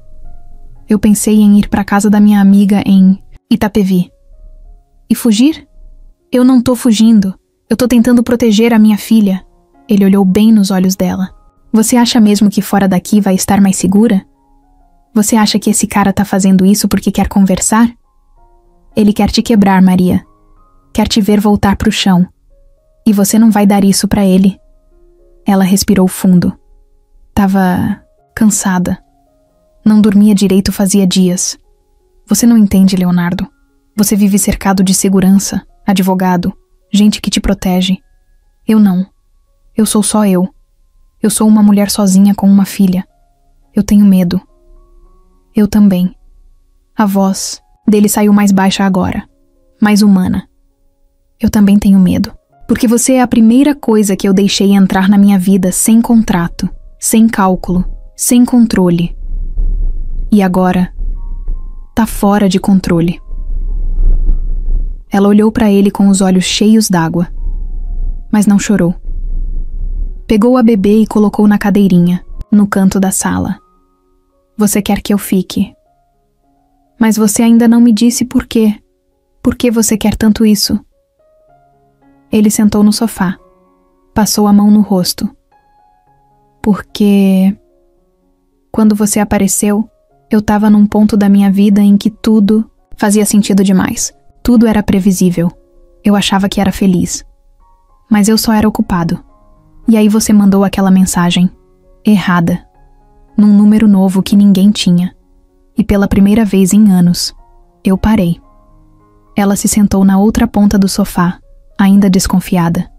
Eu pensei em ir para casa da minha amiga em Itapevi. E fugir? Eu não tô fugindo. Eu tô tentando proteger a minha filha. Ele olhou bem nos olhos dela. Você acha mesmo que fora daqui vai estar mais segura? Você acha que esse cara tá fazendo isso porque quer conversar? Ele quer te quebrar, Maria. Quer te ver voltar pro chão. E você não vai dar isso pra ele. Ela respirou fundo. Tava cansada. Não dormia direito fazia dias. Você não entende, Leonardo. Você vive cercado de segurança, advogado, gente que te protege. Eu não. Eu sou só eu. Eu sou uma mulher sozinha com uma filha. Eu tenho medo. Eu também. A voz dele saiu mais baixa agora, mais humana. Eu também tenho medo, porque você é a primeira coisa que eu deixei entrar na minha vida sem contrato, sem cálculo, sem controle. E agora, tá fora de controle. Ela olhou para ele com os olhos cheios d'água, mas não chorou. Pegou a bebê e colocou na cadeirinha, no canto da sala. Você quer que eu fique? Mas você ainda não me disse por quê. Por que você quer tanto isso? Ele sentou no sofá, passou a mão no rosto. Porque quando você apareceu, eu estava num ponto da minha vida em que tudo fazia sentido demais. Tudo era previsível. Eu achava que era feliz. Mas eu só era ocupado. E aí você mandou aquela mensagem, errada, num número novo que ninguém tinha. E pela primeira vez em anos, eu parei. Ela se sentou na outra ponta do sofá, ainda desconfiada.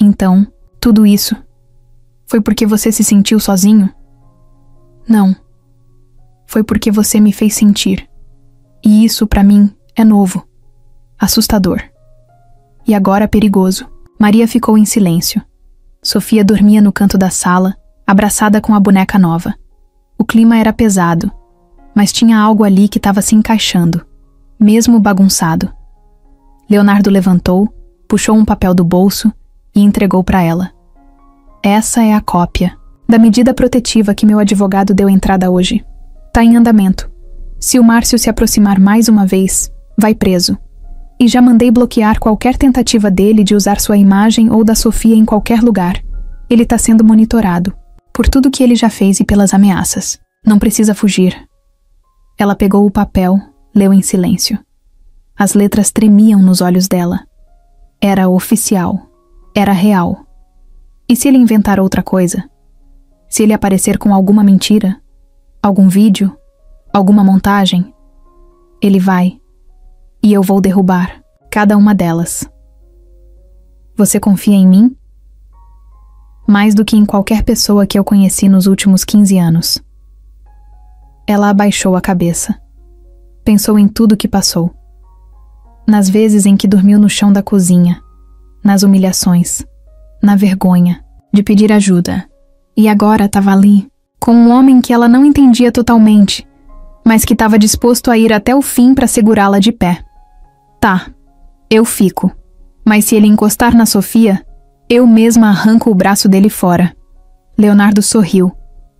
Então, tudo isso foi porque você se sentiu sozinho? Não. Foi porque você me fez sentir. E isso, pra mim, é novo. Assustador. E agora perigoso. Maria ficou em silêncio. Sofia dormia no canto da sala, abraçada com a boneca nova. O clima era pesado, mas tinha algo ali que estava se encaixando, mesmo bagunçado. Leonardo levantou, puxou um papel do bolso e entregou para ela. Essa é a cópia da medida protetiva que meu advogado deu entrada hoje. Tá em andamento. Se o Márcio se aproximar mais uma vez, vai preso. E já mandei bloquear qualquer tentativa dele de usar sua imagem ou da Sofia em qualquer lugar. Ele tá sendo monitorado, por tudo que ele já fez e pelas ameaças. Não precisa fugir. Ela pegou o papel, leu em silêncio. As letras tremiam nos olhos dela. Era oficial. Era real. E se ele inventar outra coisa? Se ele aparecer com alguma mentira? Algum vídeo? Alguma montagem? Ele vai. E eu vou derrubar cada uma delas. Você confia em mim? Mais do que em qualquer pessoa que eu conheci nos últimos 15 anos. Ela abaixou a cabeça. Pensou em tudo que passou. Nas vezes em que dormiu no chão da cozinha, nas humilhações, na vergonha de pedir ajuda. E agora estava ali, com um homem que ela não entendia totalmente, mas que estava disposto a ir até o fim para segurá-la de pé. Tá, eu fico. Mas se ele encostar na Sofia, eu mesma arranco o braço dele fora. Leonardo sorriu,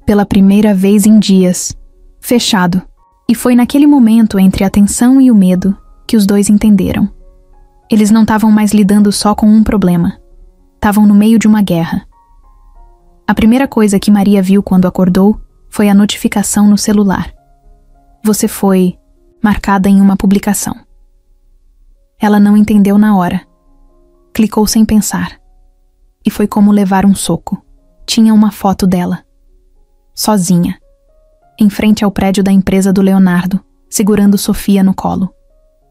pela primeira vez em dias, fechado. E foi naquele momento entre a tensão e o medo que os dois entenderam. Eles não estavam mais lidando só com um problema. Estavam no meio de uma guerra. A primeira coisa que Maria viu quando acordou foi a notificação no celular. Você foi marcada em uma publicação. Ela não entendeu na hora. Clicou sem pensar. E foi como levar um soco. Tinha uma foto dela. Sozinha. Em frente ao prédio da empresa do Leonardo, segurando Sofia no colo.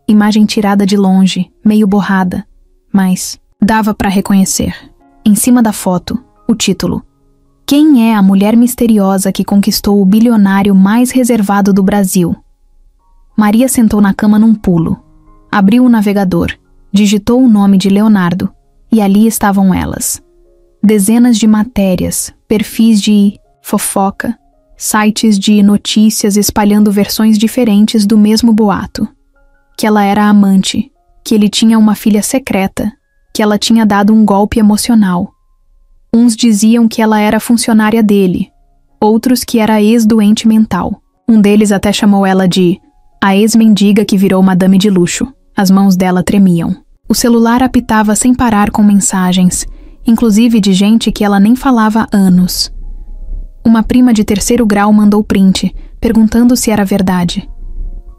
Imagem tirada de longe, meio borrada, mas dava para reconhecer. Em cima da foto, o título: Quem é a mulher misteriosa que conquistou o bilionário mais reservado do Brasil? Maria sentou na cama num pulo. Abriu o navegador, digitou o nome de Leonardo, e ali estavam elas. Dezenas de matérias, perfis de fofoca, sites de notícias espalhando versões diferentes do mesmo boato. Que ela era amante, que ele tinha uma filha secreta, que ela tinha dado um golpe emocional. Uns diziam que ela era funcionária dele, outros que era ex-doente mental. Um deles até chamou ela de a ex-mendiga que virou madame de luxo. As mãos dela tremiam. O celular apitava sem parar com mensagens, inclusive de gente que ela nem falava há anos. Uma prima de 3º grau mandou print, perguntando se era verdade.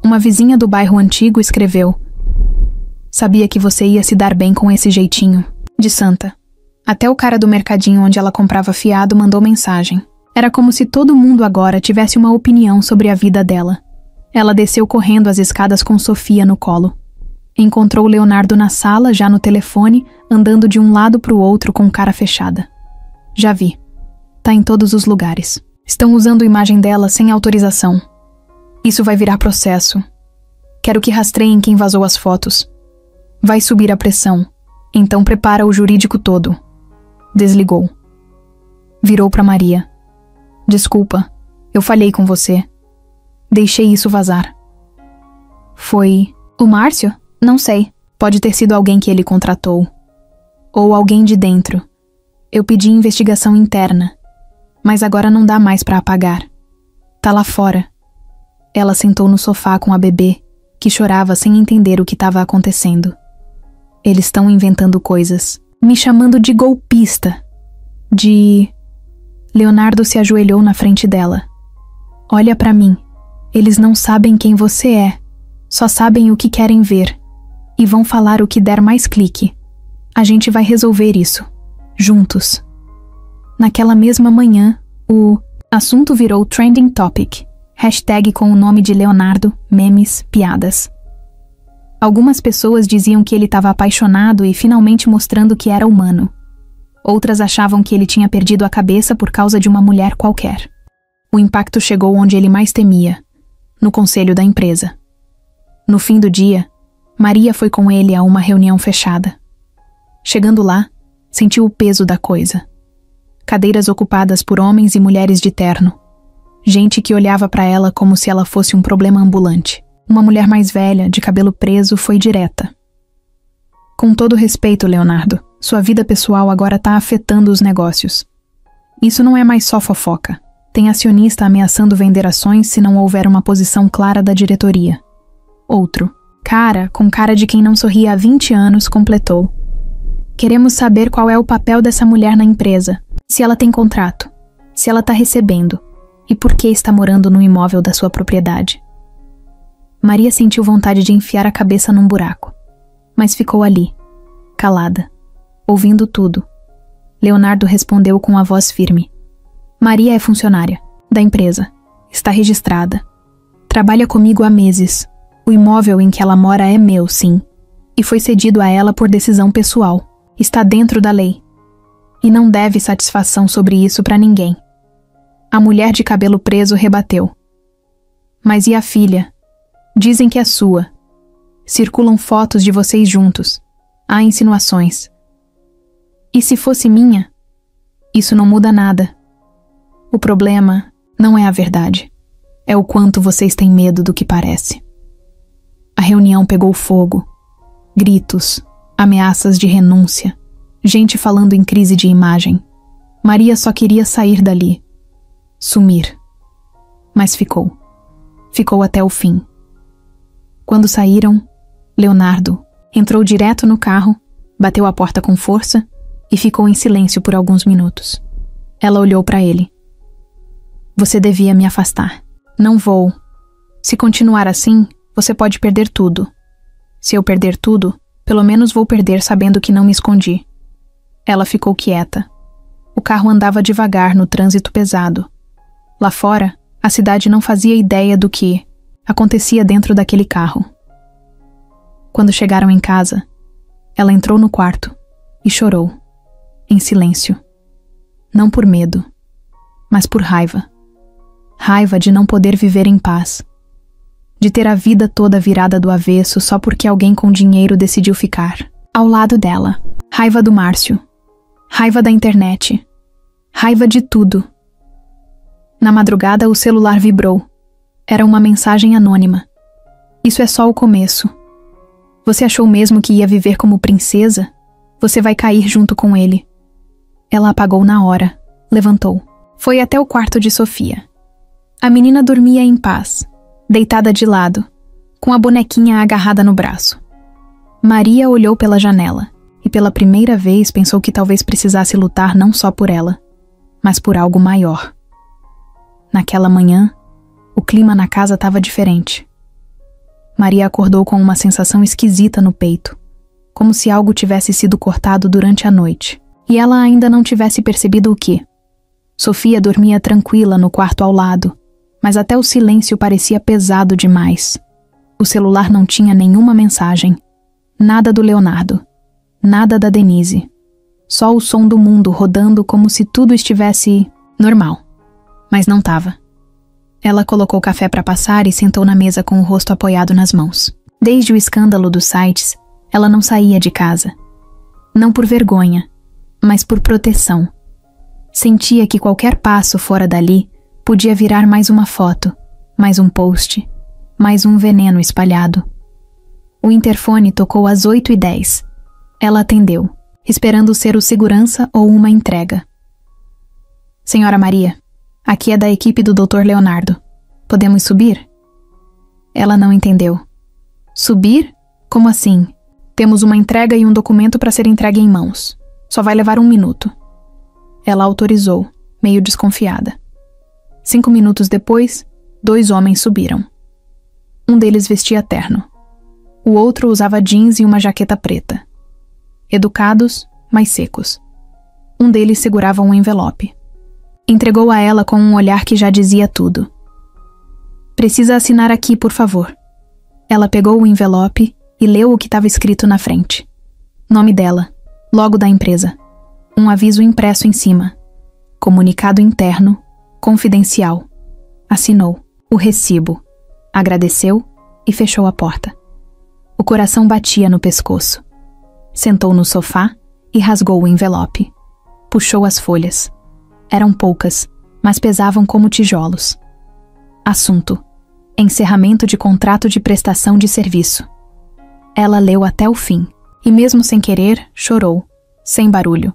Uma vizinha do bairro antigo escreveu: Sabia que você ia se dar bem com esse jeitinho. De santa. Até o cara do mercadinho onde ela comprava fiado mandou mensagem. Era como se todo mundo agora tivesse uma opinião sobre a vida dela. Ela desceu correndo as escadas com Sofia no colo. Encontrou Leonardo na sala, já no telefone, andando de um lado para o outro com cara fechada. Já vi. Tá em todos os lugares. Estão usando a imagem dela sem autorização. Isso vai virar processo. Quero que rastreiem quem vazou as fotos. Vai subir a pressão. Então prepara o jurídico todo. Desligou. Virou para Maria. Desculpa, eu falhei com você. Deixei isso vazar. Foi o Márcio? Não sei. Pode ter sido alguém que ele contratou. Ou alguém de dentro. Eu pedi investigação interna. Mas agora não dá mais para apagar. Tá lá fora. Ela sentou no sofá com a bebê, que chorava sem entender o que estava acontecendo. Eles estão inventando coisas. Me chamando de golpista. Leonardo se ajoelhou na frente dela. Olha pra mim. Eles não sabem quem você é. Só sabem o que querem ver. E vão falar o que der mais clique. A gente vai resolver isso. Juntos. Naquela mesma manhã, o assunto virou trending topic. Hashtag com o nome de Leonardo, memes, piadas. Algumas pessoas diziam que ele estava apaixonado e finalmente mostrando que era humano. Outras achavam que ele tinha perdido a cabeça por causa de uma mulher qualquer. O impacto chegou onde ele mais temia, no conselho da empresa. No fim do dia, Maria foi com ele a uma reunião fechada. Chegando lá, sentiu o peso da coisa. Cadeiras ocupadas por homens e mulheres de terno. Gente que olhava para ela como se ela fosse um problema ambulante. Uma mulher mais velha, de cabelo preso, foi direta. Com todo respeito, Leonardo, sua vida pessoal agora está afetando os negócios. Isso não é mais só fofoca. Tem acionista ameaçando vender ações se não houver uma posição clara da diretoria. Outro, com cara de quem não sorria há 20 anos, completou. Queremos saber qual é o papel dessa mulher na empresa. Se ela tem contrato. Se ela está recebendo. E por que está morando no imóvel da sua propriedade. Maria sentiu vontade de enfiar a cabeça num buraco. Mas ficou ali, calada, ouvindo tudo. Leonardo respondeu com a voz firme. Maria é funcionária, da empresa. Está registrada. Trabalha comigo há meses. O imóvel em que ela mora é meu, sim. E foi cedido a ela por decisão pessoal. Está dentro da lei. E não deve satisfação sobre isso para ninguém. A mulher de cabelo preso rebateu. Mas e a filha? Dizem que é sua. Circulam fotos de vocês juntos. Há insinuações. E se fosse minha? Isso não muda nada. O problema não é a verdade. É o quanto vocês têm medo do que parece. A reunião pegou fogo. Gritos, ameaças de renúncia, gente falando em crise de imagem. Maria só queria sair dali. Sumir. Mas ficou. Ficou até o fim. Quando saíram, Leonardo entrou direto no carro, bateu a porta com força e ficou em silêncio por alguns minutos. Ela olhou para ele. Você devia me afastar. Não vou. Se continuar assim, você pode perder tudo. Se eu perder tudo, pelo menos vou perder sabendo que não me escondi. Ela ficou quieta. O carro andava devagar no trânsito pesado. Lá fora, a cidade não fazia ideia do que acontecia dentro daquele carro. Quando chegaram em casa, ela entrou no quarto e chorou, em silêncio. Não por medo, mas por raiva. Raiva de não poder viver em paz. De ter a vida toda virada do avesso só porque alguém com dinheiro decidiu ficar ao lado dela. Raiva do Márcio. Raiva da internet. Raiva de tudo. Na madrugada, o celular vibrou. Era uma mensagem anônima. Isso é só o começo. Você achou mesmo que ia viver como princesa? Você vai cair junto com ele. Ela apagou na hora. Levantou. Foi até o quarto de Sofia. A menina dormia em paz, deitada de lado, com a bonequinha agarrada no braço. Maria olhou pela janela e pela primeira vez pensou que talvez precisasse lutar não só por ela, mas por algo maior. Naquela manhã, o clima na casa estava diferente. Maria acordou com uma sensação esquisita no peito, como se algo tivesse sido cortado durante a noite, e ela ainda não tivesse percebido o que. Sofia dormia tranquila no quarto ao lado, mas até o silêncio parecia pesado demais. O celular não tinha nenhuma mensagem, nada do Leonardo, nada da Denise, só o som do mundo rodando como se tudo estivesse normal. mas não estava. Ela colocou café para passar e sentou na mesa com o rosto apoiado nas mãos. Desde o escândalo dos sites, ela não saía de casa. Não por vergonha, mas por proteção. Sentia que qualquer passo fora dali podia virar mais uma foto, mais um post, mais um veneno espalhado. O interfone tocou às 8h10. Ela atendeu, esperando ser o segurança ou uma entrega. Senhora Maria, aqui é da equipe do Dr. Leonardo. Podemos subir? Ela não entendeu. Subir? Como assim? Temos uma entrega e um documento para ser entregue em mãos. Só vai levar 1 minuto. Ela autorizou, meio desconfiada. 5 minutos depois, 2 homens subiram. Um deles vestia terno. O outro usava jeans e uma jaqueta preta. Educados, mas secos. Um deles segurava um envelope. Entregou a ela com um olhar que já dizia tudo. Precisa assinar aqui, por favor. Ela pegou o envelope e leu o que estava escrito na frente. Nome dela, logo da empresa. Um aviso impresso em cima. Comunicado interno, confidencial. Assinou o recibo. Agradeceu e fechou a porta. O coração batia no pescoço. Sentou no sofá e rasgou o envelope. Puxou as folhas. Eram poucas, mas pesavam como tijolos. Assunto: encerramento de contrato de prestação de serviço. Ela leu até o fim, e mesmo sem querer, chorou, sem barulho.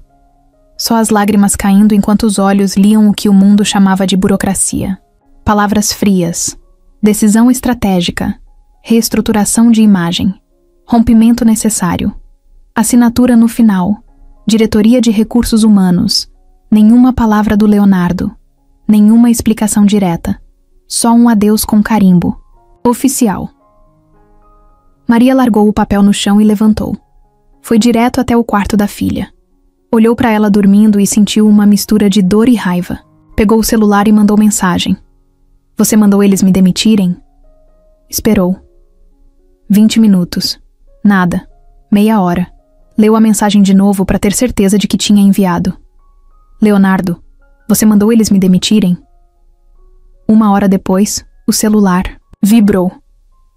Só as lágrimas caindo enquanto os olhos liam o que o mundo chamava de burocracia. Palavras frias, decisão estratégica, reestruturação de imagem, rompimento necessário, assinatura no final, diretoria de recursos humanos, nenhuma palavra do Leonardo, nenhuma explicação direta, só um adeus com carimbo, oficial. Maria largou o papel no chão e levantou. Foi direto até o quarto da filha. Olhou para ela dormindo e sentiu uma mistura de dor e raiva. Pegou o celular e mandou mensagem. Você mandou eles me demitirem? Esperou. 20 minutos. Nada. Meia hora. Leu a mensagem de novo para ter certeza de que tinha enviado. Leonardo, você mandou eles me demitirem? 1 hora depois, o celular vibrou.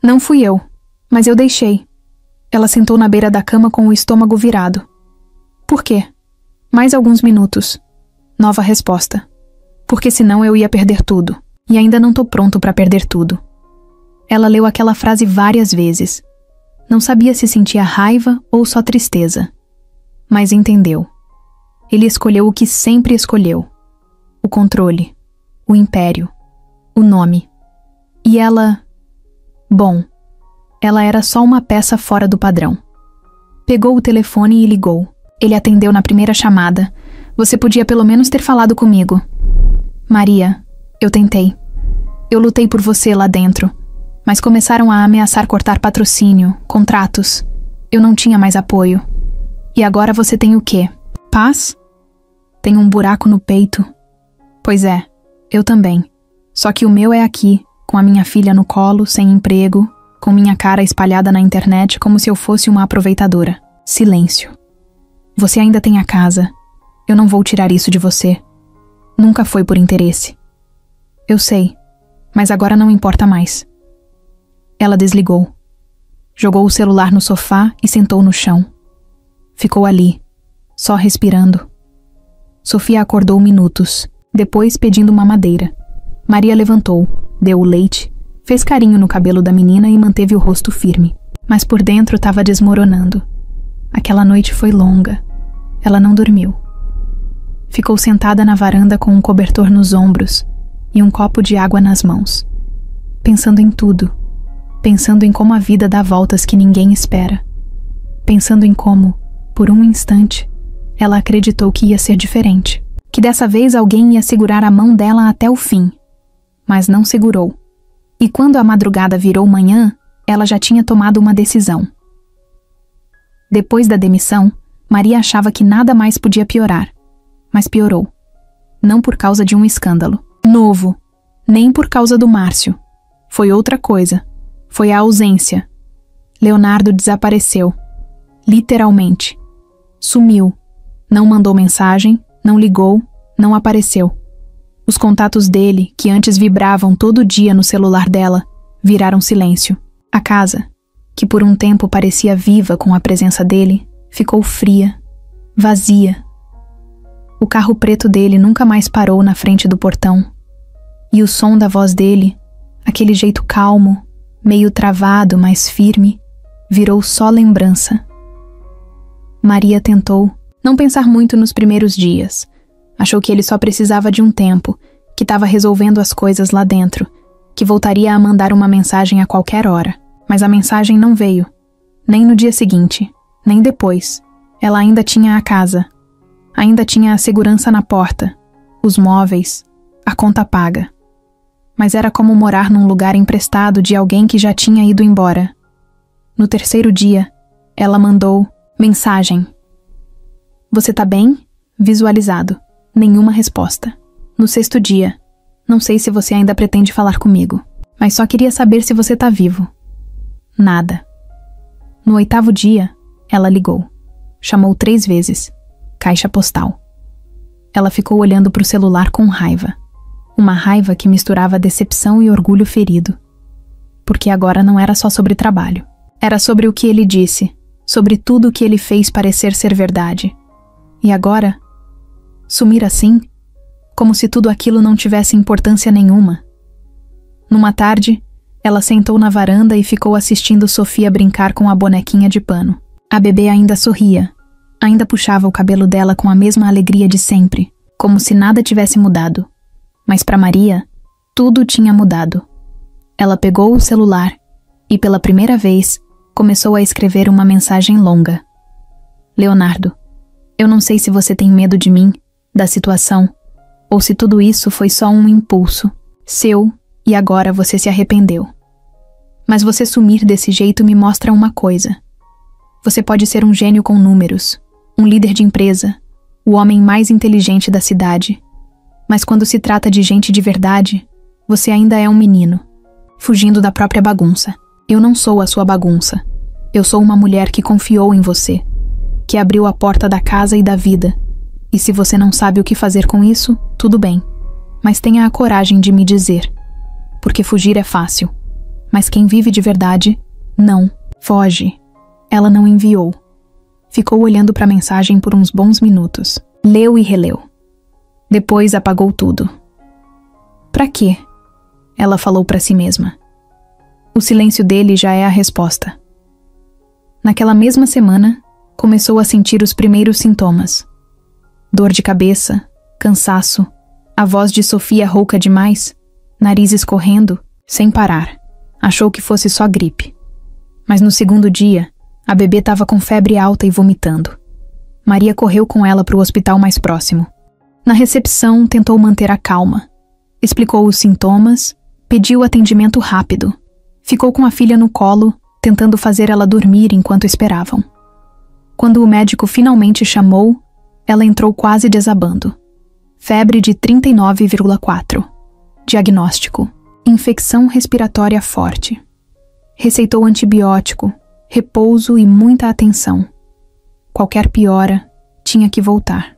Não fui eu, mas eu deixei. Ela sentou na beira da cama com o estômago virado. Por quê? Mais alguns minutos. Nova resposta. Porque senão eu ia perder tudo. E ainda não tô pronto para perder tudo. Ela leu aquela frase várias vezes. Não sabia se sentia raiva ou só tristeza. Mas entendeu. Ele escolheu o que sempre escolheu. O controle. O império. O nome. E ela... Bom, ela era só uma peça fora do padrão. Pegou o telefone e ligou. Ele atendeu na primeira chamada. Você podia pelo menos ter falado comigo. Maria, eu tentei. Eu lutei por você lá dentro. Mas começaram a ameaçar cortar patrocínio, contratos. Eu não tinha mais apoio. E agora você tem o quê? Paz? Tenho um buraco no peito. Pois é, eu também. Só que o meu é aqui, com a minha filha no colo, sem emprego, com minha cara espalhada na internet como se eu fosse uma aproveitadora. Silêncio. Você ainda tem a casa. Eu não vou tirar isso de você. Nunca foi por interesse. Eu sei, mas agora não importa mais. Ela desligou. Jogou o celular no sofá e sentou no chão. Ficou ali, só respirando. Sofia acordou minutos, depois pedindo mamadeira. Maria levantou, deu o leite, fez carinho no cabelo da menina e manteve o rosto firme. Mas por dentro estava desmoronando. Aquela noite foi longa. Ela não dormiu. Ficou sentada na varanda com um cobertor nos ombros e um copo de água nas mãos. Pensando em tudo. Pensando em como a vida dá voltas que ninguém espera. Pensando em como, por um instante, ela acreditou que ia ser diferente. Que dessa vez alguém ia segurar a mão dela até o fim. Mas não segurou. E quando a madrugada virou manhã, ela já tinha tomado uma decisão. Depois da demissão, Maria achava que nada mais podia piorar. Mas piorou. Não por causa de um escândalo novo, nem por causa do Márcio. Foi outra coisa. Foi a ausência. Leonardo desapareceu. Literalmente. Sumiu. Não mandou mensagem, não ligou, não apareceu. Os contatos dele, que antes vibravam todo dia no celular dela, viraram silêncio. A casa, que por um tempo parecia viva com a presença dele, ficou fria, vazia. O carro preto dele nunca mais parou na frente do portão. E o som da voz dele, aquele jeito calmo, meio travado, mas firme, virou só lembrança. Maria tentou não pensar muito nos primeiros dias. Achou que ele só precisava de um tempo, que estava resolvendo as coisas lá dentro, que voltaria a mandar uma mensagem a qualquer hora. Mas a mensagem não veio. Nem no dia seguinte, nem depois. Ela ainda tinha a casa. Ainda tinha a segurança na porta, os móveis, a conta paga. Mas era como morar num lugar emprestado de alguém que já tinha ido embora. No terceiro dia, ela mandou mensagem. Você tá bem? Visualizado. Nenhuma resposta. No sexto dia, não sei se você ainda pretende falar comigo, mas só queria saber se você tá vivo. Nada. No oitavo dia, ela ligou. Chamou 3 vezes. Caixa postal. Ela ficou olhando pro celular com raiva. Uma raiva que misturava decepção e orgulho ferido. Porque agora não era só sobre trabalho. Era sobre o que ele disse, sobre tudo o que ele fez parecer ser verdade. E agora, sumir assim, como se tudo aquilo não tivesse importância nenhuma. Numa tarde, ela sentou na varanda e ficou assistindo Sofia brincar com a bonequinha de pano. A bebê ainda sorria, ainda puxava o cabelo dela com a mesma alegria de sempre, como se nada tivesse mudado. Mas para Maria, tudo tinha mudado. Ela pegou o celular e, pela primeira vez, começou a escrever uma mensagem longa. Leonardo, eu não sei se você tem medo de mim, da situação, ou se tudo isso foi só um impulso, seu, e agora você se arrependeu. Mas você sumir desse jeito me mostra uma coisa. Você pode ser um gênio com números, um líder de empresa, o homem mais inteligente da cidade. Mas quando se trata de gente de verdade, você ainda é um menino, fugindo da própria bagunça. Eu não sou a sua bagunça. Eu sou uma mulher que confiou em você, que abriu a porta da casa e da vida. E se você não sabe o que fazer com isso, tudo bem. Mas tenha a coragem de me dizer. Porque fugir é fácil. Mas quem vive de verdade, não. Foge. Ela não enviou. Ficou olhando para a mensagem por uns bons minutos. Leu e releu. Depois apagou tudo. Pra quê? Ela falou para si mesma. O silêncio dele já é a resposta. Naquela mesma semana, começou a sentir os primeiros sintomas. Dor de cabeça, cansaço, a voz de Sofia rouca demais, nariz escorrendo, sem parar. Achou que fosse só gripe. Mas no segundo dia, a bebê estava com febre alta e vomitando. Maria correu com ela para o hospital mais próximo. Na recepção, tentou manter a calma. Explicou os sintomas, pediu atendimento rápido. Ficou com a filha no colo, tentando fazer ela dormir enquanto esperavam. Quando o médico finalmente chamou, ela entrou quase desabando. Febre de 39,4. Diagnóstico: infecção respiratória forte. Receitou antibiótico, repouso e muita atenção. Qualquer piora, tinha que voltar.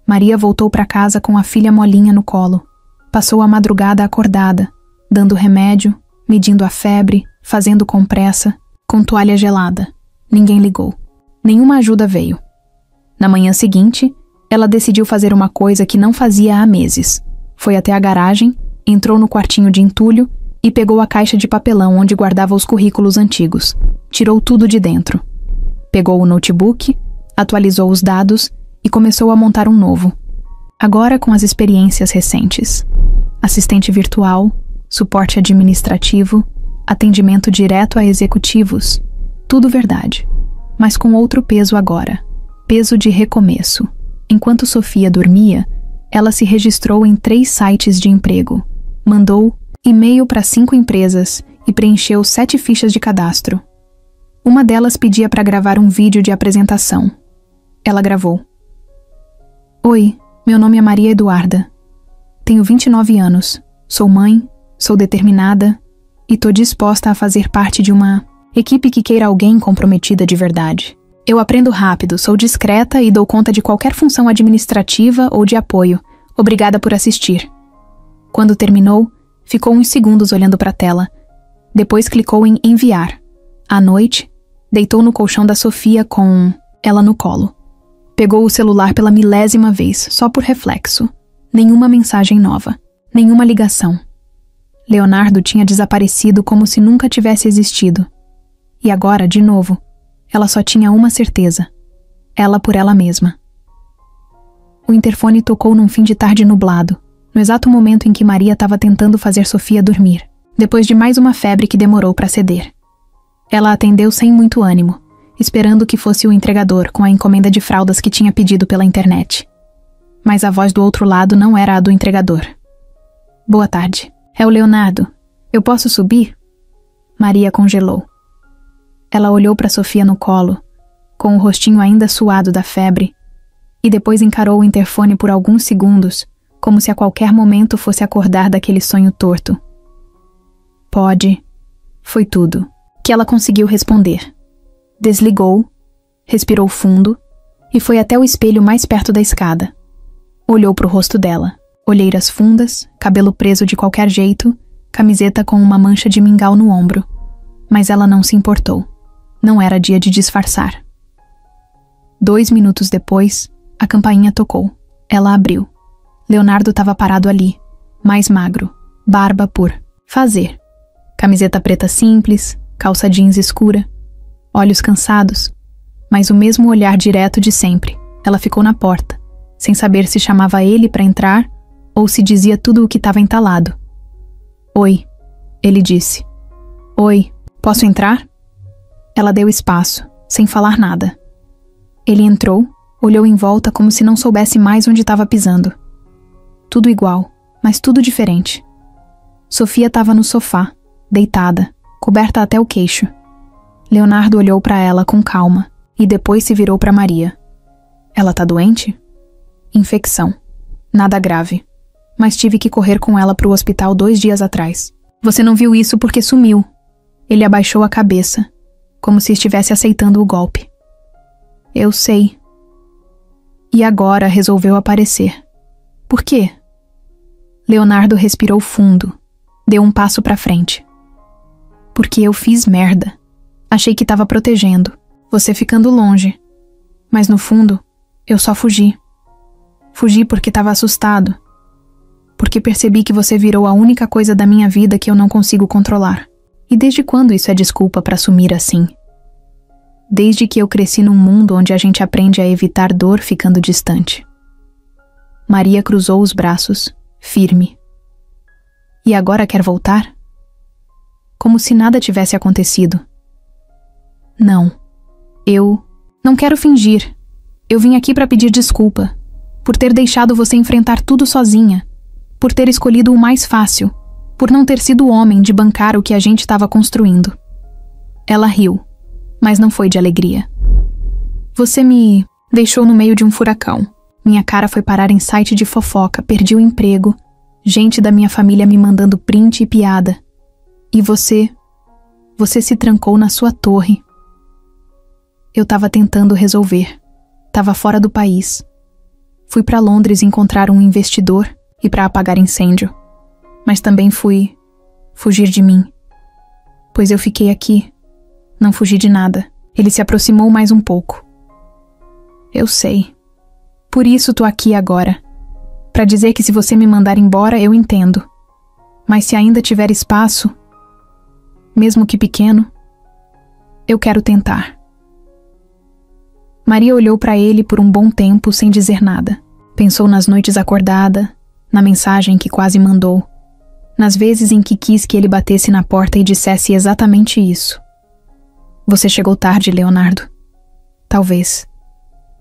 Maria voltou para casa com a filha molinha no colo. Passou a madrugada acordada, dando remédio, medindo a febre, fazendo compressa, com toalha gelada. Ninguém ligou. Nenhuma ajuda veio. Na manhã seguinte, ela decidiu fazer uma coisa que não fazia há meses. Foi até a garagem, entrou no quartinho de entulho e pegou a caixa de papelão onde guardava os currículos antigos. Tirou tudo de dentro. Pegou o notebook, atualizou os dados e começou a montar um novo. Agora com as experiências recentes. Assistente virtual, suporte administrativo, atendimento direto a executivos. Tudo verdade. Mas com outro peso agora. Peso de recomeço. Enquanto Sofia dormia, ela se registrou em 3 sites de emprego. Mandou e-mail para 5 empresas e preencheu 7 fichas de cadastro. Uma delas pedia para gravar um vídeo de apresentação. Ela gravou. Oi, meu nome é Maria Eduarda. Tenho 29 anos. Sou mãe, sou determinada e tô disposta a fazer parte de uma equipe que queira alguém comprometida de verdade. Eu aprendo rápido, sou discreta e dou conta de qualquer função administrativa ou de apoio. Obrigada por assistir. Quando terminou, ficou uns segundos olhando para a tela. Depois clicou em enviar. À noite, deitou no colchão da Sofia com ela no colo. Pegou o celular pela 1000ª vez, só por reflexo. Nenhuma mensagem nova. Nenhuma ligação. Leonardo tinha desaparecido como se nunca tivesse existido. E agora, de novo, ela só tinha uma certeza. Ela por ela mesma. O interfone tocou num fim de tarde nublado, no exato momento em que Maria estava tentando fazer Sofia dormir, depois de mais uma febre que demorou para ceder. Ela atendeu sem muito ânimo, esperando que fosse o entregador com a encomenda de fraldas que tinha pedido pela internet. Mas a voz do outro lado não era a do entregador. Boa tarde. É o Leonardo. Eu posso subir? Maria congelou. Ela olhou para Sofia no colo, com o rostinho ainda suado da febre, e depois encarou o interfone por alguns segundos, como se a qualquer momento fosse acordar daquele sonho torto. Pode. Foi tudo que ela conseguiu responder. Desligou, respirou fundo e foi até o espelho mais perto da escada. Olhou para o rosto dela. Olheiras fundas, cabelo preso de qualquer jeito, camiseta com uma mancha de mingau no ombro. Mas ela não se importou. Não era dia de disfarçar. 2 minutos depois, a campainha tocou. Ela abriu. Leonardo estava parado ali, mais magro, barba por fazer. Camiseta preta simples, calça jeans escura, olhos cansados, mas o mesmo olhar direto de sempre. Ela ficou na porta, sem saber se chamava ele para entrar ou se dizia tudo o que estava entalado. Oi, ele disse. Oi, posso entrar? Ela deu espaço, sem falar nada. Ele entrou, olhou em volta como se não soubesse mais onde estava pisando. Tudo igual, mas tudo diferente. Sofia estava no sofá, deitada, coberta até o queixo. Leonardo olhou para ela com calma e depois se virou para Maria. Ela tá doente? Infecção. Nada grave. Mas tive que correr com ela para o hospital 2 dias atrás. Você não viu isso porque sumiu. Ele abaixou a cabeça, como se estivesse aceitando o golpe. Eu sei. E agora resolveu aparecer. Por quê? Leonardo respirou fundo, deu um passo para frente. Porque eu fiz merda. Achei que estava protegendo, você ficando longe. Mas no fundo, eu só fugi. Fugi porque estava assustado. Porque percebi que você virou a única coisa da minha vida que eu não consigo controlar. E desde quando isso é desculpa para sumir assim? Desde que eu cresci num mundo onde a gente aprende a evitar dor ficando distante. Maria cruzou os braços, firme. E agora quer voltar? Como se nada tivesse acontecido. Não. Eu não quero fingir. Eu vim aqui para pedir desculpa. Por ter deixado você enfrentar tudo sozinha. Por ter escolhido o mais fácil, por não ter sido o homem de bancar o que a gente estava construindo. Ela riu, mas não foi de alegria. Você me deixou no meio de um furacão. Minha cara foi parar em site de fofoca, perdi o emprego, gente da minha família me mandando print e piada. E você se trancou na sua torre. Eu estava tentando resolver. Estava fora do país. Fui para Londres encontrar um investidor e para apagar incêndio. Mas também fui fugir de mim. Pois eu fiquei aqui. Não fugi de nada. Ele se aproximou mais um pouco. Eu sei. Por isso tô aqui agora. Para dizer que se você me mandar embora, eu entendo. Mas se ainda tiver espaço, mesmo que pequeno, eu quero tentar. Maria olhou para ele por um bom tempo sem dizer nada. Pensou nas noites acordada, na mensagem que quase mandou, nas vezes em que quis que ele batesse na porta e dissesse exatamente isso. Você chegou tarde, Leonardo. Talvez.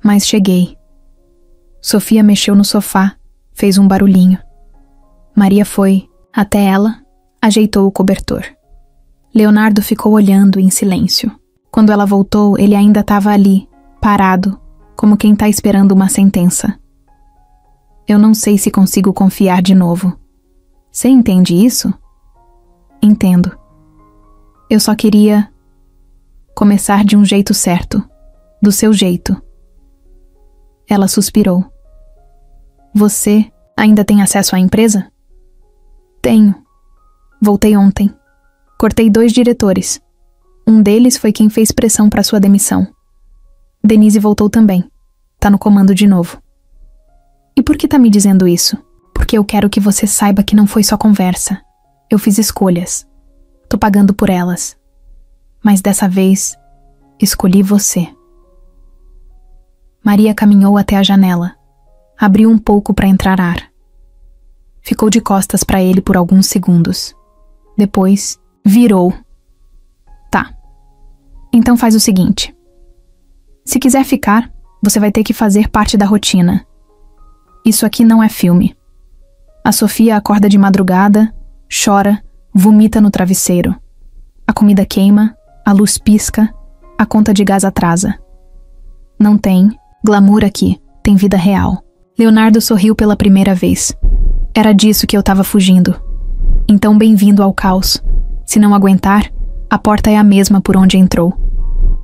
Mas cheguei. Sofia mexeu no sofá, fez um barulhinho. Maria foi até ela, ajeitou o cobertor. Leonardo ficou olhando em silêncio. Quando ela voltou, ele ainda estava ali, parado, como quem está esperando uma sentença. Eu não sei se consigo confiar de novo. Você entende isso? Entendo. Eu só queria começar de um jeito certo, do seu jeito. Ela suspirou. Você ainda tem acesso à empresa? Tenho. Voltei ontem. Cortei 2 diretores. Um deles foi quem fez pressão para sua demissão. Denise voltou também. Tá no comando de novo. E por que tá me dizendo isso? Porque eu quero que você saiba que não foi só conversa. Eu fiz escolhas. Tô pagando por elas. Mas dessa vez, escolhi você. Maria caminhou até a janela. Abriu um pouco para entrar ar. Ficou de costas para ele por alguns segundos. Depois, virou. Tá. Então faz o seguinte. Se quiser ficar, você vai ter que fazer parte da rotina. Isso aqui não é filme. A Sofia acorda de madrugada, chora, vomita no travesseiro. A comida queima, a luz pisca, a conta de gás atrasa. Não tem glamour aqui, tem vida real. Leonardo sorriu pela primeira vez. Era disso que eu tava fugindo. Então bem-vindo ao caos. Se não aguentar, a porta é a mesma por onde entrou.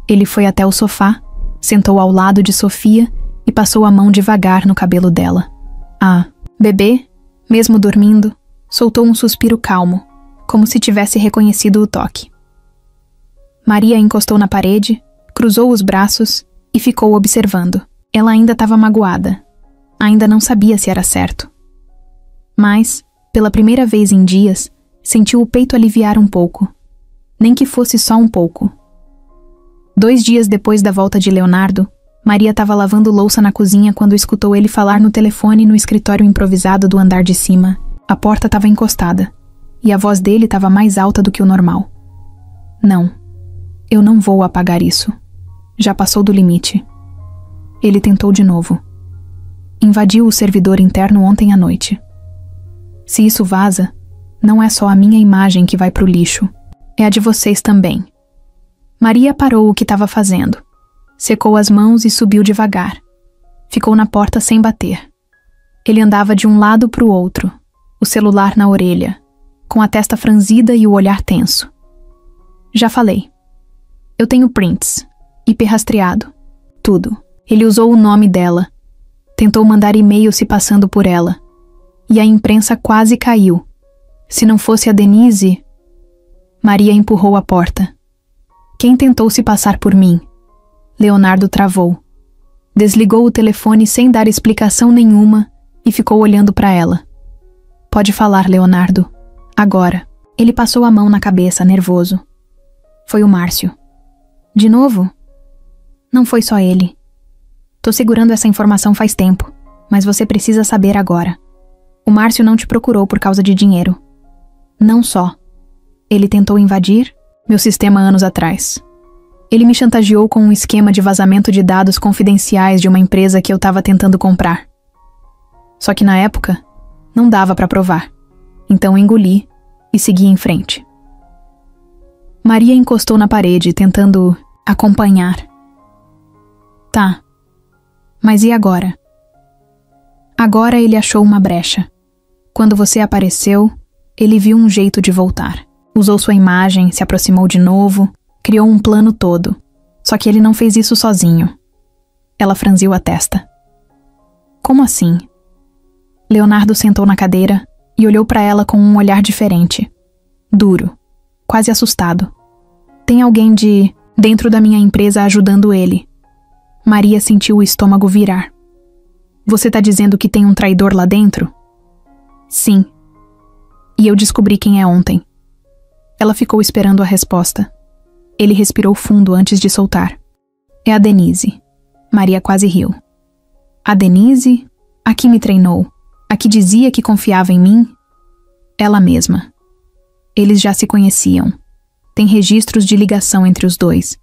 Ele foi até o sofá, sentou ao lado de Sofia e passou a mão devagar no cabelo dela. A bebê, mesmo dormindo, soltou um suspiro calmo, como se tivesse reconhecido o toque. Maria encostou na parede, cruzou os braços e ficou observando. Ela ainda estava magoada. Ainda não sabia se era certo. Mas, pela primeira vez em dias, sentiu o peito aliviar um pouco. Nem que fosse só um pouco. 2 dias depois da volta de Leonardo, Maria estava lavando louça na cozinha quando escutou ele falar no telefone no escritório improvisado do andar de cima. A porta estava encostada, e a voz dele estava mais alta do que o normal. Não, eu não vou apagar isso. Já passou do limite. Ele tentou de novo. Invadiu o servidor interno ontem à noite. Se isso vaza, não é só a minha imagem que vai pro lixo, é a de vocês também. Maria parou o que estava fazendo. Secou as mãos e subiu devagar. Ficou na porta sem bater. Ele andava de um lado pro outro, o celular na orelha, com a testa franzida e o olhar tenso. Já falei. Eu tenho prints, IP rastreado, tudo. Ele usou o nome dela. Tentou mandar e-mail se passando por ela. E a imprensa quase caiu. Se não fosse a Denise... Maria empurrou a porta. Quem tentou se passar por mim? Leonardo travou. Desligou o telefone sem dar explicação nenhuma e ficou olhando para ela. Pode falar, Leonardo. Agora. Ele passou a mão na cabeça, nervoso. Foi o Márcio. De novo? Não foi só ele. Tô segurando essa informação faz tempo, mas você precisa saber agora. O Márcio não te procurou por causa de dinheiro. Não só. Ele tentou invadir meu sistema anos atrás. Ele me chantageou com um esquema de vazamento de dados confidenciais de uma empresa que eu estava tentando comprar. Só que na época, não dava para provar. Então engoli e segui em frente. Maria encostou na parede, tentando acompanhar. Tá. Mas e agora? Agora ele achou uma brecha. Quando você apareceu, ele viu um jeito de voltar. Usou sua imagem, se aproximou de novo, criou um plano todo. Só que ele não fez isso sozinho. Ela franziu a testa. Como assim? Leonardo sentou na cadeira e olhou para ela com um olhar diferente. Duro, quase assustado. Tem alguém dentro da minha empresa ajudando ele. Maria sentiu o estômago virar. Você tá dizendo que tem um traidor lá dentro? Sim. E eu descobri quem é ontem. Ela ficou esperando a resposta. Ele respirou fundo antes de soltar. É a Denise. Maria quase riu. A Denise? A que me treinou? A que dizia que confiava em mim? Ela mesma. Eles já se conheciam. Tem registros de ligação entre os dois.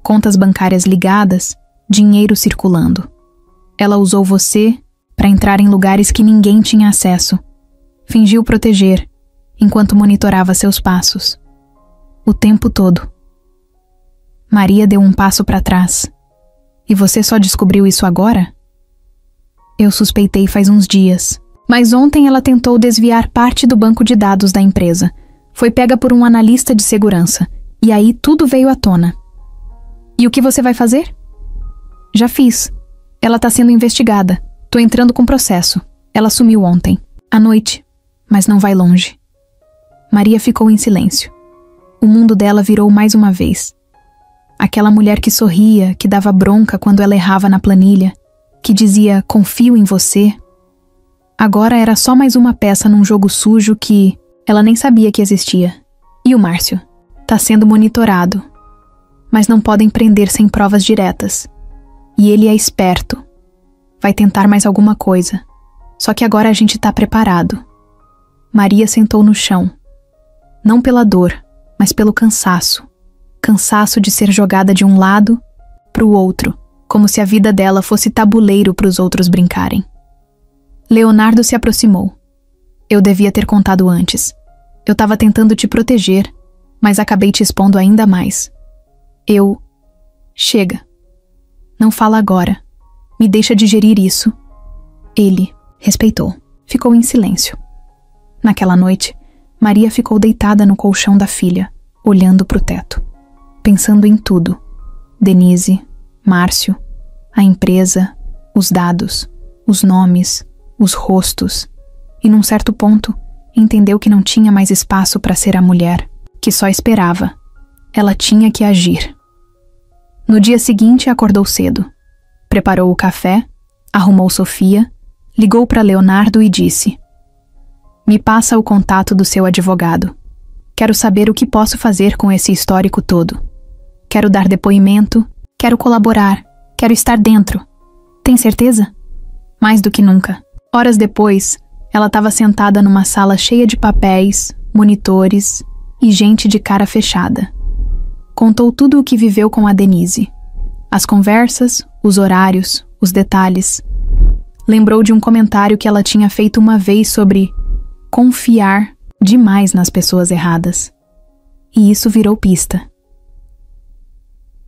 Contas bancárias ligadas, dinheiro circulando. Ela usou você para entrar em lugares que ninguém tinha acesso. Fingiu proteger, enquanto monitorava seus passos. O tempo todo. Maria deu um passo para trás. E você só descobriu isso agora? Eu suspeitei faz uns dias. Mas ontem ela tentou desviar parte do banco de dados da empresa. Foi pega por um analista de segurança. E aí tudo veio à tona. E o que você vai fazer? Já fiz. Ela tá sendo investigada. Tô entrando com processo. Ela sumiu ontem, à noite. Mas não vai longe. Maria ficou em silêncio. O mundo dela virou mais uma vez. Aquela mulher que sorria, que dava bronca quando ela errava na planilha, que dizia "confio em você", agora era só mais uma peça num jogo sujo que ela nem sabia que existia. E o Márcio? Tá sendo monitorado. Mas não podem prender sem provas diretas. E ele é esperto. Vai tentar mais alguma coisa. Só que agora a gente tá preparado. Maria sentou no chão. Não pela dor, mas pelo cansaço. Cansaço de ser jogada de um lado pro outro, como se a vida dela fosse tabuleiro pros outros brincarem. Leonardo se aproximou. Eu devia ter contado antes. Eu tava tentando te proteger, mas acabei te expondo ainda mais. Chega. Não fala agora. Me deixa digerir isso. Ele respeitou. Ficou em silêncio. Naquela noite, Maria ficou deitada no colchão da filha, olhando pro teto, pensando em tudo. Denise, Márcio, a empresa, os dados, os nomes, os rostos. E num certo ponto, entendeu que não tinha mais espaço para ser a mulher, que só esperava. Ela tinha que agir. No dia seguinte, acordou cedo. Preparou o café, arrumou Sofia, ligou para Leonardo e disse: "Me passa o contato do seu advogado. Quero saber o que posso fazer com esse histórico todo. Quero dar depoimento, quero colaborar, quero estar dentro. Tem certeza?" Mais do que nunca. Horas depois, ela estava sentada numa sala cheia de papéis, monitores e gente de cara fechada. Contou tudo o que viveu com a Denise. As conversas, os horários, os detalhes. Lembrou de um comentário que ela tinha feito uma vez sobre confiar demais nas pessoas erradas. E isso virou pista.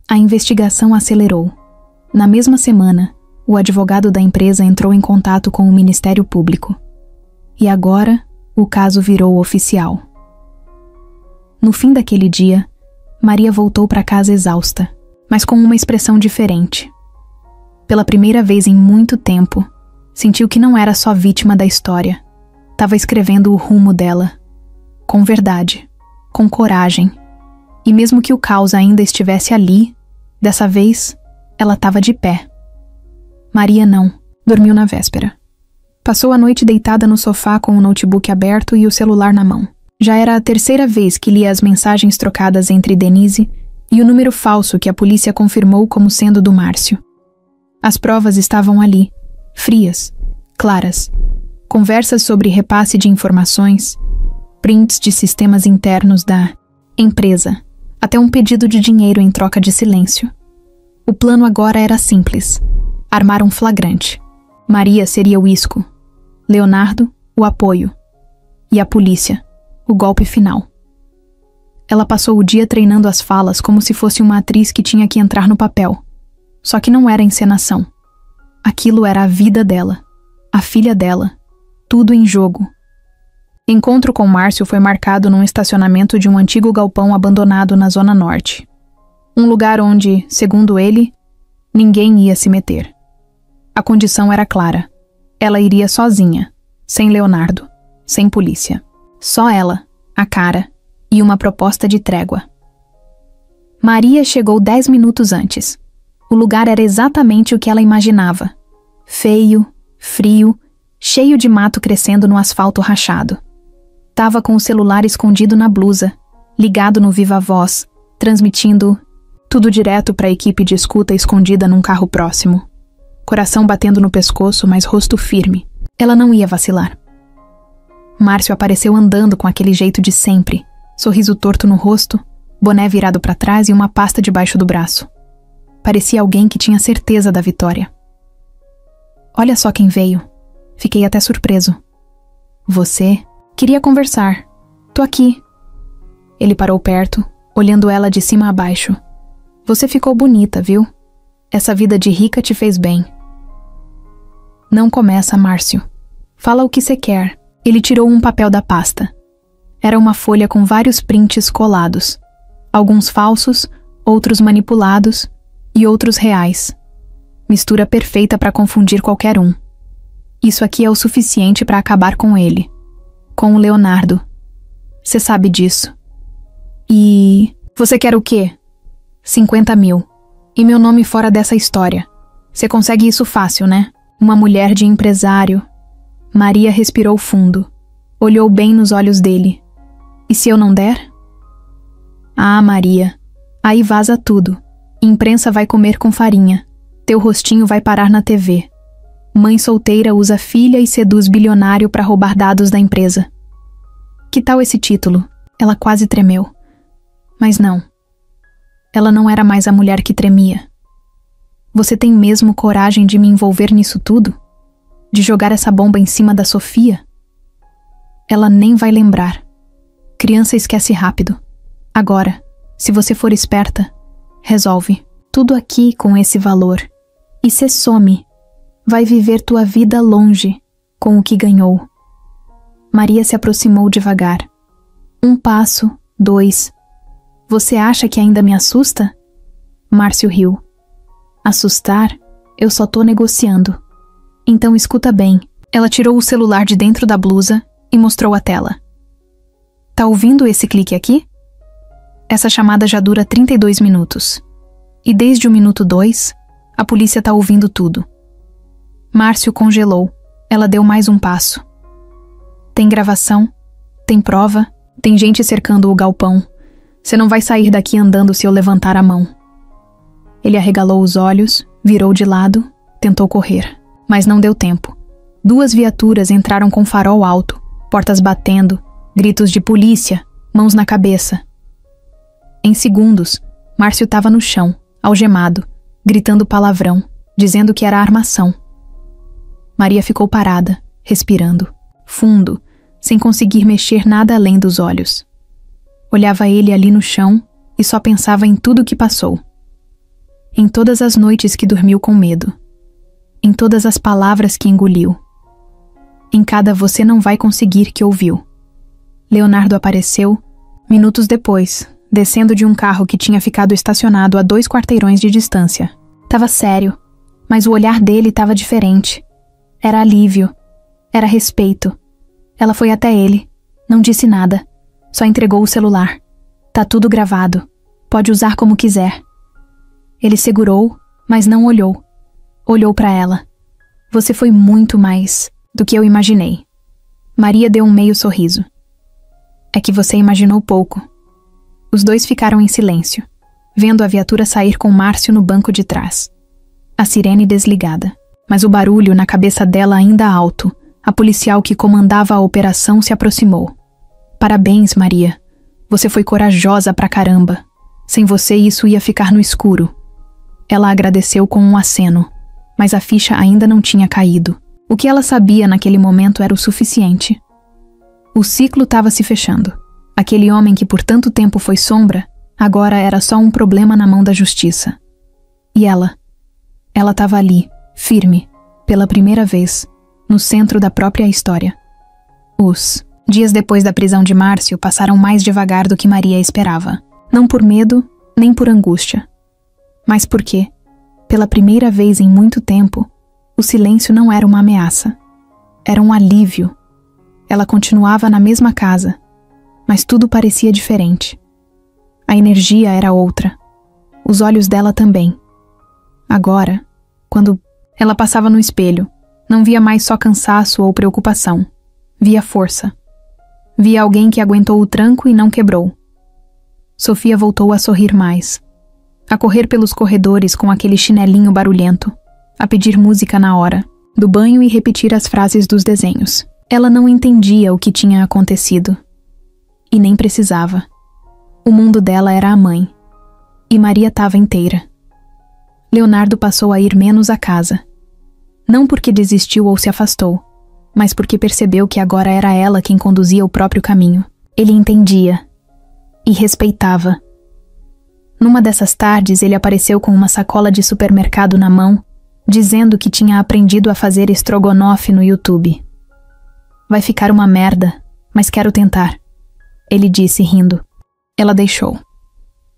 A investigação acelerou. Na mesma semana, o advogado da empresa entrou em contato com o Ministério Público. E agora, o caso virou oficial. No fim daquele dia, Maria voltou para casa exausta, mas com uma expressão diferente. Pela primeira vez em muito tempo, sentiu que não era só vítima da história. Estava escrevendo o rumo dela. Com verdade, com coragem. E mesmo que o caos ainda estivesse ali, dessa vez, ela estava de pé. Maria não, dormiu na véspera. Passou a noite deitada no sofá com o notebook aberto e o celular na mão. Já era a terceira vez que lia as mensagens trocadas entre Denise e o número falso que a polícia confirmou como sendo do Márcio. As provas estavam ali, frias, claras. Conversas sobre repasse de informações, prints de sistemas internos da empresa, até um pedido de dinheiro em troca de silêncio. O plano agora era simples: armar um flagrante. Maria seria o isco, Leonardo, o apoio, e a polícia, o golpe final. Ela passou o dia treinando as falas como se fosse uma atriz que tinha que entrar no papel. Só que não era encenação. Aquilo era a vida dela, a filha dela, tudo em jogo. Encontro com Márcio foi marcado num estacionamento de um antigo galpão abandonado na Zona Norte. Um lugar onde, segundo ele, ninguém ia se meter. A condição era clara. Ela iria sozinha, sem Leonardo, sem polícia. Só ela, a cara e uma proposta de trégua. Maria chegou 10 minutos antes. O lugar era exatamente o que ela imaginava. Feio, frio, cheio de mato crescendo no asfalto rachado. Tava com o celular escondido na blusa, ligado no Viva Voz, transmitindo tudo direto para a equipe de escuta escondida num carro próximo. Coração batendo no pescoço, mas rosto firme. Ela não ia vacilar. Márcio apareceu andando com aquele jeito de sempre, sorriso torto no rosto, boné virado para trás e uma pasta debaixo do braço. Parecia alguém que tinha certeza da vitória. "Olha só quem veio. Fiquei até surpreso." "Você? Queria conversar. Tô aqui." Ele parou perto, olhando ela de cima a baixo. "Você ficou bonita, viu? Essa vida de rica te fez bem." "Não começa, Márcio. Fala o que você quer." Ele tirou um papel da pasta. Era uma folha com vários prints colados. Alguns falsos, outros manipulados e outros reais. Mistura perfeita para confundir qualquer um. Isso aqui é o suficiente para acabar com ele. Com o Leonardo. Você sabe disso. E... você quer o quê? 50 mil. E meu nome fora dessa história. Você consegue isso fácil, né? Uma mulher de empresário. Maria respirou fundo. Olhou bem nos olhos dele. E se eu não der? Ah, Maria. Aí vaza tudo. Imprensa vai comer com farinha. Teu rostinho vai parar na TV. Mãe solteira usa filha e seduz bilionário para roubar dados da empresa. Que tal esse título? Ela quase tremeu. Mas não. Ela não era mais a mulher que tremia. Você tem mesmo coragem de me envolver nisso tudo? De jogar essa bomba em cima da Sofia? Ela nem vai lembrar. Criança esquece rápido. Agora, se você for esperta, resolve tudo aqui com esse valor. E se some, vai viver tua vida longe com o que ganhou. Maria se aproximou devagar. 1 passo, 2. Você acha que ainda me assusta? Márcio riu. Assustar? Eu só tô negociando. Então escuta bem. Ela tirou o celular de dentro da blusa e mostrou a tela. Tá ouvindo esse clique aqui? Essa chamada já dura 32 minutos. E desde o minuto 2, a polícia tá ouvindo tudo. Márcio congelou. Ela deu mais um passo. Tem gravação, tem prova, tem gente cercando o galpão. Você não vai sair daqui andando se eu levantar a mão. Ele arregalou os olhos, virou de lado, tentou correr, mas não deu tempo. 2 viaturas entraram com farol alto, portas batendo, gritos de polícia, mãos na cabeça. Em segundos, Márcio estava no chão, algemado, gritando palavrão, dizendo que era armação. Maria ficou parada, respirando, fundo, sem conseguir mexer nada além dos olhos. Olhava ele ali no chão e só pensava em tudo o que passou. Em todas as noites que dormiu com medo. Em todas as palavras que engoliu. Em cada você não vai conseguir que ouviu. Leonardo apareceu, minutos depois, descendo de um carro que tinha ficado estacionado a 2 quarteirões de distância. Tava sério, mas o olhar dele estava diferente. Era alívio. Era respeito. Ela foi até ele. Não disse nada. Só entregou o celular. Tá tudo gravado. Pode usar como quiser. Ele segurou, mas não olhou. Olhou para ela. Você foi muito mais do que eu imaginei. Maria deu um meio sorriso. É que você imaginou pouco. Os dois ficaram em silêncio, vendo a viatura sair com Márcio no banco de trás. A sirene desligada, mas o barulho na cabeça dela ainda alto. A policial que comandava a operação se aproximou. Parabéns, Maria. Você foi corajosa pra caramba. Sem você isso ia ficar no escuro. Ela agradeceu com um aceno, mas a ficha ainda não tinha caído. O que ela sabia naquele momento era o suficiente. O ciclo estava se fechando. Aquele homem que por tanto tempo foi sombra, agora era só um problema na mão da justiça. E ela estava ali, firme, pela primeira vez, no centro da própria história. Os dias depois da prisão de Márcio passaram mais devagar do que Maria esperava. Não por medo, nem por angústia. Mas porque, pela primeira vez em muito tempo, o silêncio não era uma ameaça. Era um alívio. Ela continuava na mesma casa, mas tudo parecia diferente. A energia era outra. Os olhos dela também. Agora, quando ela passava no espelho, não via mais só cansaço ou preocupação. Via força. Via alguém que aguentou o tranco e não quebrou. Sofia voltou a sorrir mais. A correr pelos corredores com aquele chinelinho barulhento. A pedir música na hora, do banho e repetir as frases dos desenhos. Ela não entendia o que tinha acontecido. E nem precisava. O mundo dela era a mãe. E Maria estava inteira. Leonardo passou a ir menos à casa. Não porque desistiu ou se afastou, mas porque percebeu que agora era ela quem conduzia o próprio caminho. Ele entendia. E respeitava. Numa dessas tardes, ele apareceu com uma sacola de supermercado na mão, dizendo que tinha aprendido a fazer estrogonofe no YouTube. Vai ficar uma merda, mas quero tentar, ele disse rindo. Ela deixou.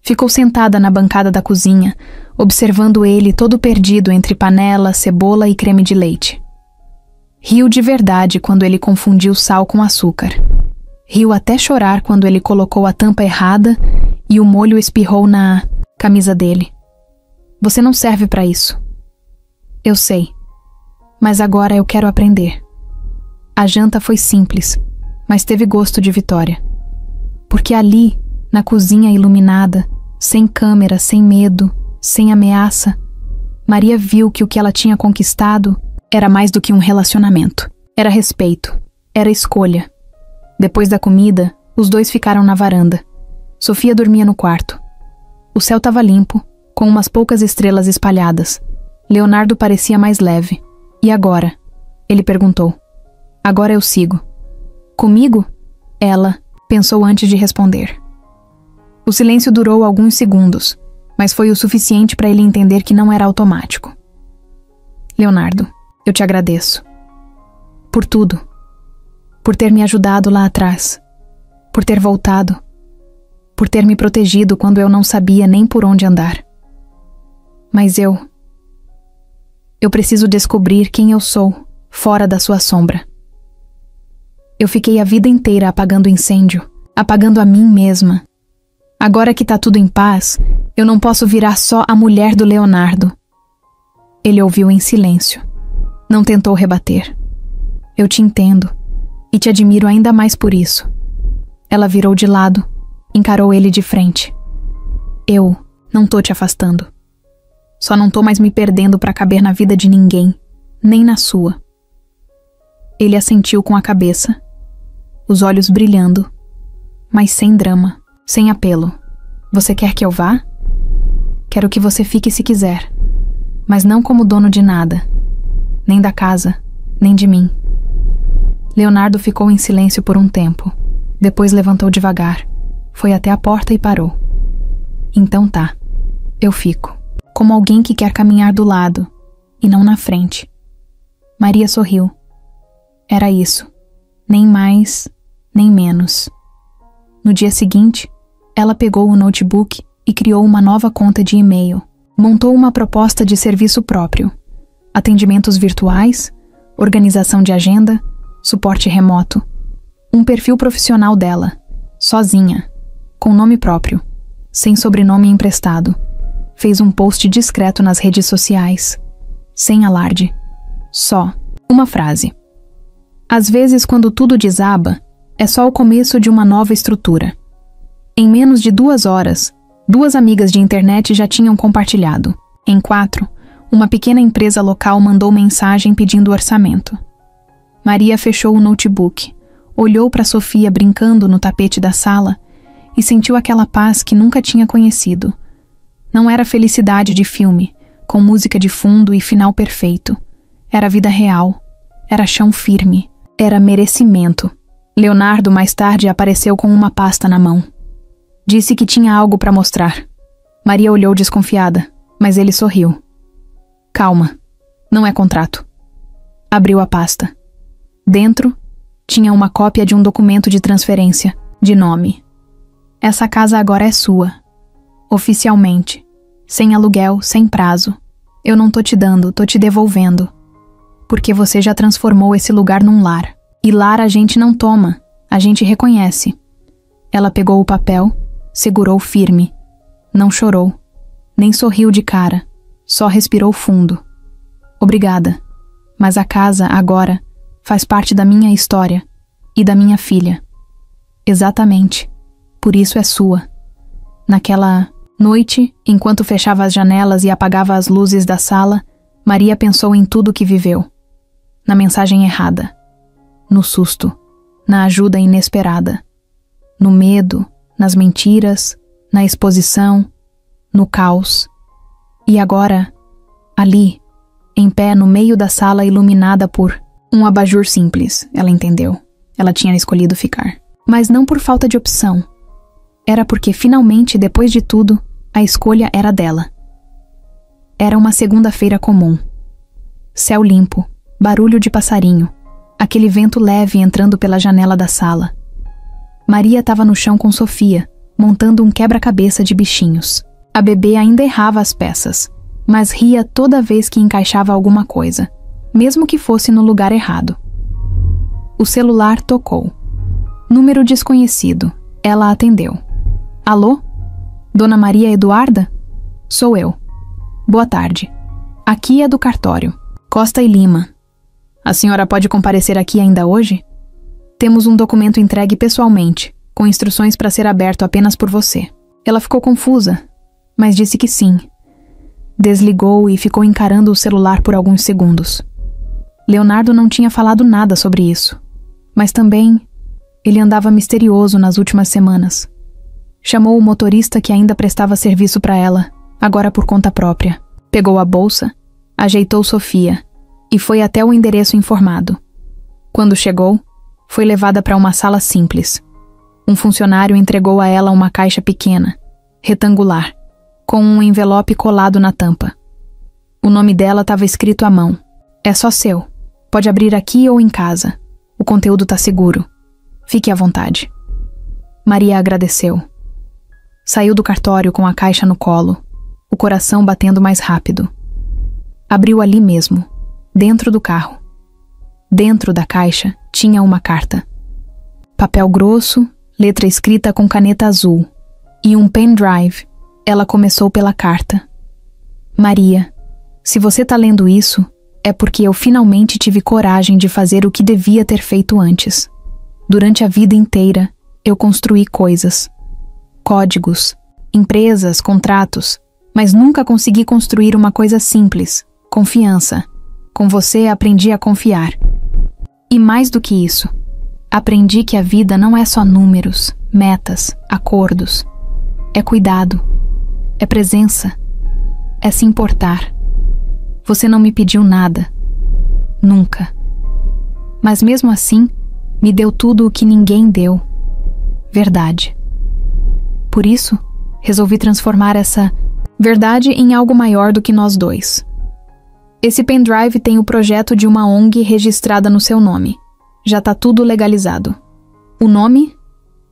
Ficou sentada na bancada da cozinha, observando ele todo perdido entre panela, cebola e creme de leite. Riu de verdade quando ele confundiu sal com açúcar. Riu até chorar quando ele colocou a tampa errada e o molho espirrou na camisa dele. Você não serve para isso. Eu sei, mas agora eu quero aprender. A janta foi simples, mas teve gosto de vitória. Porque ali, na cozinha iluminada, sem câmera, sem medo, sem ameaça, Maria viu que o que ela tinha conquistado era mais do que um relacionamento. Era respeito, era escolha. Depois da comida, os dois ficaram na varanda. Sofia dormia no quarto. O céu estava limpo, com umas poucas estrelas espalhadas. Leonardo parecia mais leve. E agora? Ele perguntou. Agora eu sigo. Comigo? Ela pensou antes de responder. O silêncio durou alguns segundos, mas foi o suficiente para ele entender que não era automático. Leonardo, eu te agradeço. Por tudo. Por ter me ajudado lá atrás. Por ter voltado. Por ter me protegido quando eu não sabia nem por onde andar. Mas eu preciso descobrir quem eu sou, fora da sua sombra. Eu fiquei a vida inteira apagando incêndio, apagando a mim mesma. Agora que tá tudo em paz, eu não posso virar só a mulher do Leonardo. Ele ouviu em silêncio. Não tentou rebater. Eu te entendo, e te admiro ainda mais por isso. Ela virou de lado, encarou ele de frente. Eu não tô te afastando. Só não tô mais me perdendo pra caber na vida de ninguém, nem na sua. Ele assentiu com a cabeça, os olhos brilhando, mas sem drama, sem apelo. Você quer que eu vá? Quero que você fique se quiser, mas não como dono de nada, nem da casa, nem de mim. Leonardo ficou em silêncio por um tempo, depois levantou devagar, foi até a porta e parou. Então tá, eu fico, como alguém que quer caminhar do lado, e não na frente. Maria sorriu. Era isso, nem mais, nem menos. No dia seguinte, ela pegou o notebook e criou uma nova conta de e-mail. Montou uma proposta de serviço próprio. Atendimentos virtuais, organização de agenda, suporte remoto. Um perfil profissional dela, sozinha, com nome próprio, sem sobrenome emprestado. Fez um post discreto nas redes sociais, sem alarde. Só uma frase. Às vezes, quando tudo desaba, é só o começo de uma nova estrutura. Em menos de 2 horas, 2 amigas de internet já tinham compartilhado. Em 4, uma pequena empresa local mandou mensagem pedindo orçamento. Maria fechou o notebook, olhou para Sofia brincando no tapete da sala e sentiu aquela paz que nunca tinha conhecido. Não era felicidade de filme, com música de fundo e final perfeito. Era vida real, era chão firme, era merecimento. Leonardo mais tarde apareceu com uma pasta na mão. Disse que tinha algo para mostrar. Maria olhou desconfiada, mas ele sorriu. Calma, não é contrato. Abriu a pasta. Dentro, tinha uma cópia de um documento de transferência, de nome. Essa casa agora é sua. Oficialmente. Sem aluguel, sem prazo. Eu não tô te dando, tô te devolvendo. Porque você já transformou esse lugar num lar. E lar a gente não toma, a gente reconhece. Ela pegou o papel, segurou firme. Não chorou, nem sorriu de cara, só respirou fundo. Obrigada, mas a casa, agora, faz parte da minha história e da minha filha. Exatamente, por isso é sua. Naquela noite, enquanto fechava as janelas e apagava as luzes da sala, Maria pensou em tudo que viveu. Na mensagem errada. No susto, na ajuda inesperada, no medo, nas mentiras, na exposição, no caos. E agora, ali, em pé no meio da sala iluminada por um abajur simples, ela entendeu. Ela tinha escolhido ficar. Mas não por falta de opção. Era porque finalmente, depois de tudo, a escolha era dela. Era uma segunda-feira comum. Céu limpo, barulho de passarinho. Aquele vento leve entrando pela janela da sala. Maria estava no chão com Sofia, montando um quebra-cabeça de bichinhos. A bebê ainda errava as peças, mas ria toda vez que encaixava alguma coisa, mesmo que fosse no lugar errado. O celular tocou. Número desconhecido. Ela atendeu. Alô? Dona Maria Eduarda? Sou eu. Boa tarde. Aqui é do cartório. Costa e Lima. A senhora pode comparecer aqui ainda hoje? Temos um documento entregue pessoalmente, com instruções para ser aberto apenas por você. Ela ficou confusa, mas disse que sim. Desligou e ficou encarando o celular por alguns segundos. Leonardo não tinha falado nada sobre isso, mas também ele andava misterioso nas últimas semanas. Chamou o motorista que ainda prestava serviço para ela, agora por conta própria. Pegou a bolsa, ajeitou Sofia e foi até o endereço informado. Quando chegou, foi levada para uma sala simples. Um funcionário entregou a ela uma caixa pequena, retangular, com um envelope colado na tampa. O nome dela estava escrito à mão. É só seu. Pode abrir aqui ou em casa. O conteúdo está seguro. Fique à vontade. Maria agradeceu. Saiu do cartório com a caixa no colo, o coração batendo mais rápido. Abriu ali mesmo, dentro do carro. Dentro da caixa tinha uma carta. Papel grosso, letra escrita com caneta azul e um pendrive. Ela começou pela carta. Maria, se você está lendo isso, é porque eu finalmente tive coragem de fazer o que devia ter feito antes. Durante a vida inteira, eu construí coisas. Códigos, empresas, contratos, mas nunca consegui construir uma coisa simples, confiança. Com você aprendi a confiar. E mais do que isso, aprendi que a vida não é só números, metas, acordos. É cuidado, é presença, é se importar. Você não me pediu nada, nunca. Mas mesmo assim, me deu tudo o que ninguém deu. Verdade. Por isso, resolvi transformar essa verdade em algo maior do que nós dois. Esse pendrive tem o projeto de uma ONG registrada no seu nome. Já tá tudo legalizado. O nome?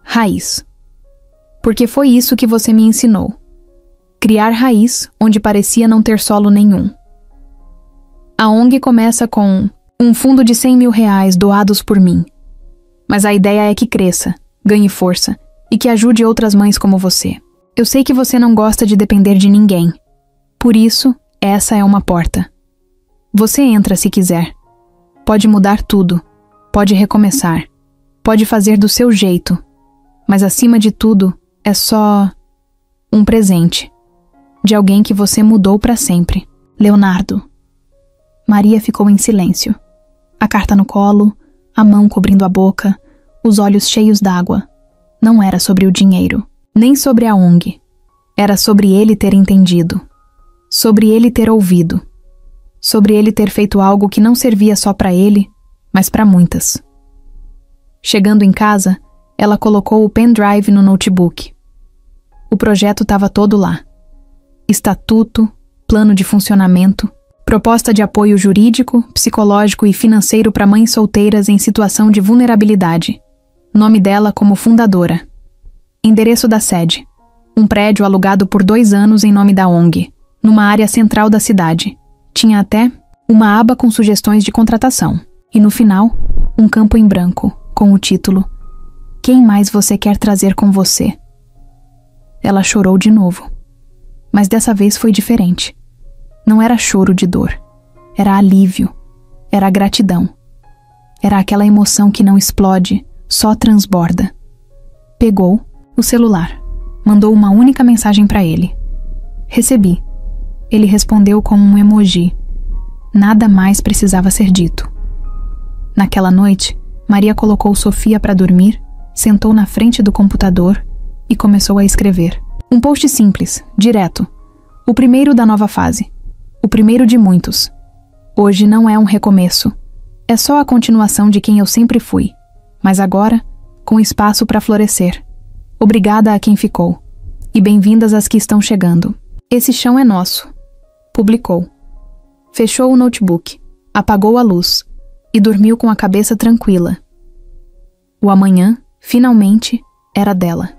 Raiz. Porque foi isso que você me ensinou. Criar raiz onde parecia não ter solo nenhum. A ONG começa com um fundo de R$100 mil doados por mim. Mas a ideia é que cresça, ganhe força e que ajude outras mães como você. Eu sei que você não gosta de depender de ninguém. Por isso, essa é uma porta. Você entra se quiser. Pode mudar tudo. Pode recomeçar. Pode fazer do seu jeito. Mas acima de tudo, é só um presente. De alguém que você mudou para sempre. Leonardo. Maria ficou em silêncio. A carta no colo, a mão cobrindo a boca, os olhos cheios d'água. Não era sobre o dinheiro, nem sobre a ONG. Era sobre ele ter entendido. Sobre ele ter ouvido. Sobre ele ter feito algo que não servia só para ele, mas para muitas. Chegando em casa, ela colocou o pendrive no notebook. O projeto estava todo lá. Estatuto, plano de funcionamento, proposta de apoio jurídico, psicológico e financeiro para mães solteiras em situação de vulnerabilidade. Nome dela como fundadora. Endereço da sede. Um prédio alugado por 2 anos em nome da ONG, numa área central da cidade. Tinha até uma aba com sugestões de contratação. E no final, um campo em branco, com o título Quem mais você quer trazer com você? Ela chorou de novo. Mas dessa vez foi diferente. Não era choro de dor. Era alívio. Era gratidão. Era aquela emoção que não explode, só transborda. Pegou o celular. Mandou uma única mensagem para ele. Recebi. Ele respondeu com um emoji. Nada mais precisava ser dito. Naquela noite, Maria colocou Sofia para dormir, sentou na frente do computador e começou a escrever. Um post simples, direto. O primeiro da nova fase. O primeiro de muitos. Hoje não é um recomeço. É só a continuação de quem eu sempre fui. Mas agora, com espaço para florescer. Obrigada a quem ficou. E bem-vindas às que estão chegando. Esse chão é nosso. Publicou. Fechou o notebook. Apagou a luz. E dormiu com a cabeça tranquila. O amanhã, finalmente, era dela.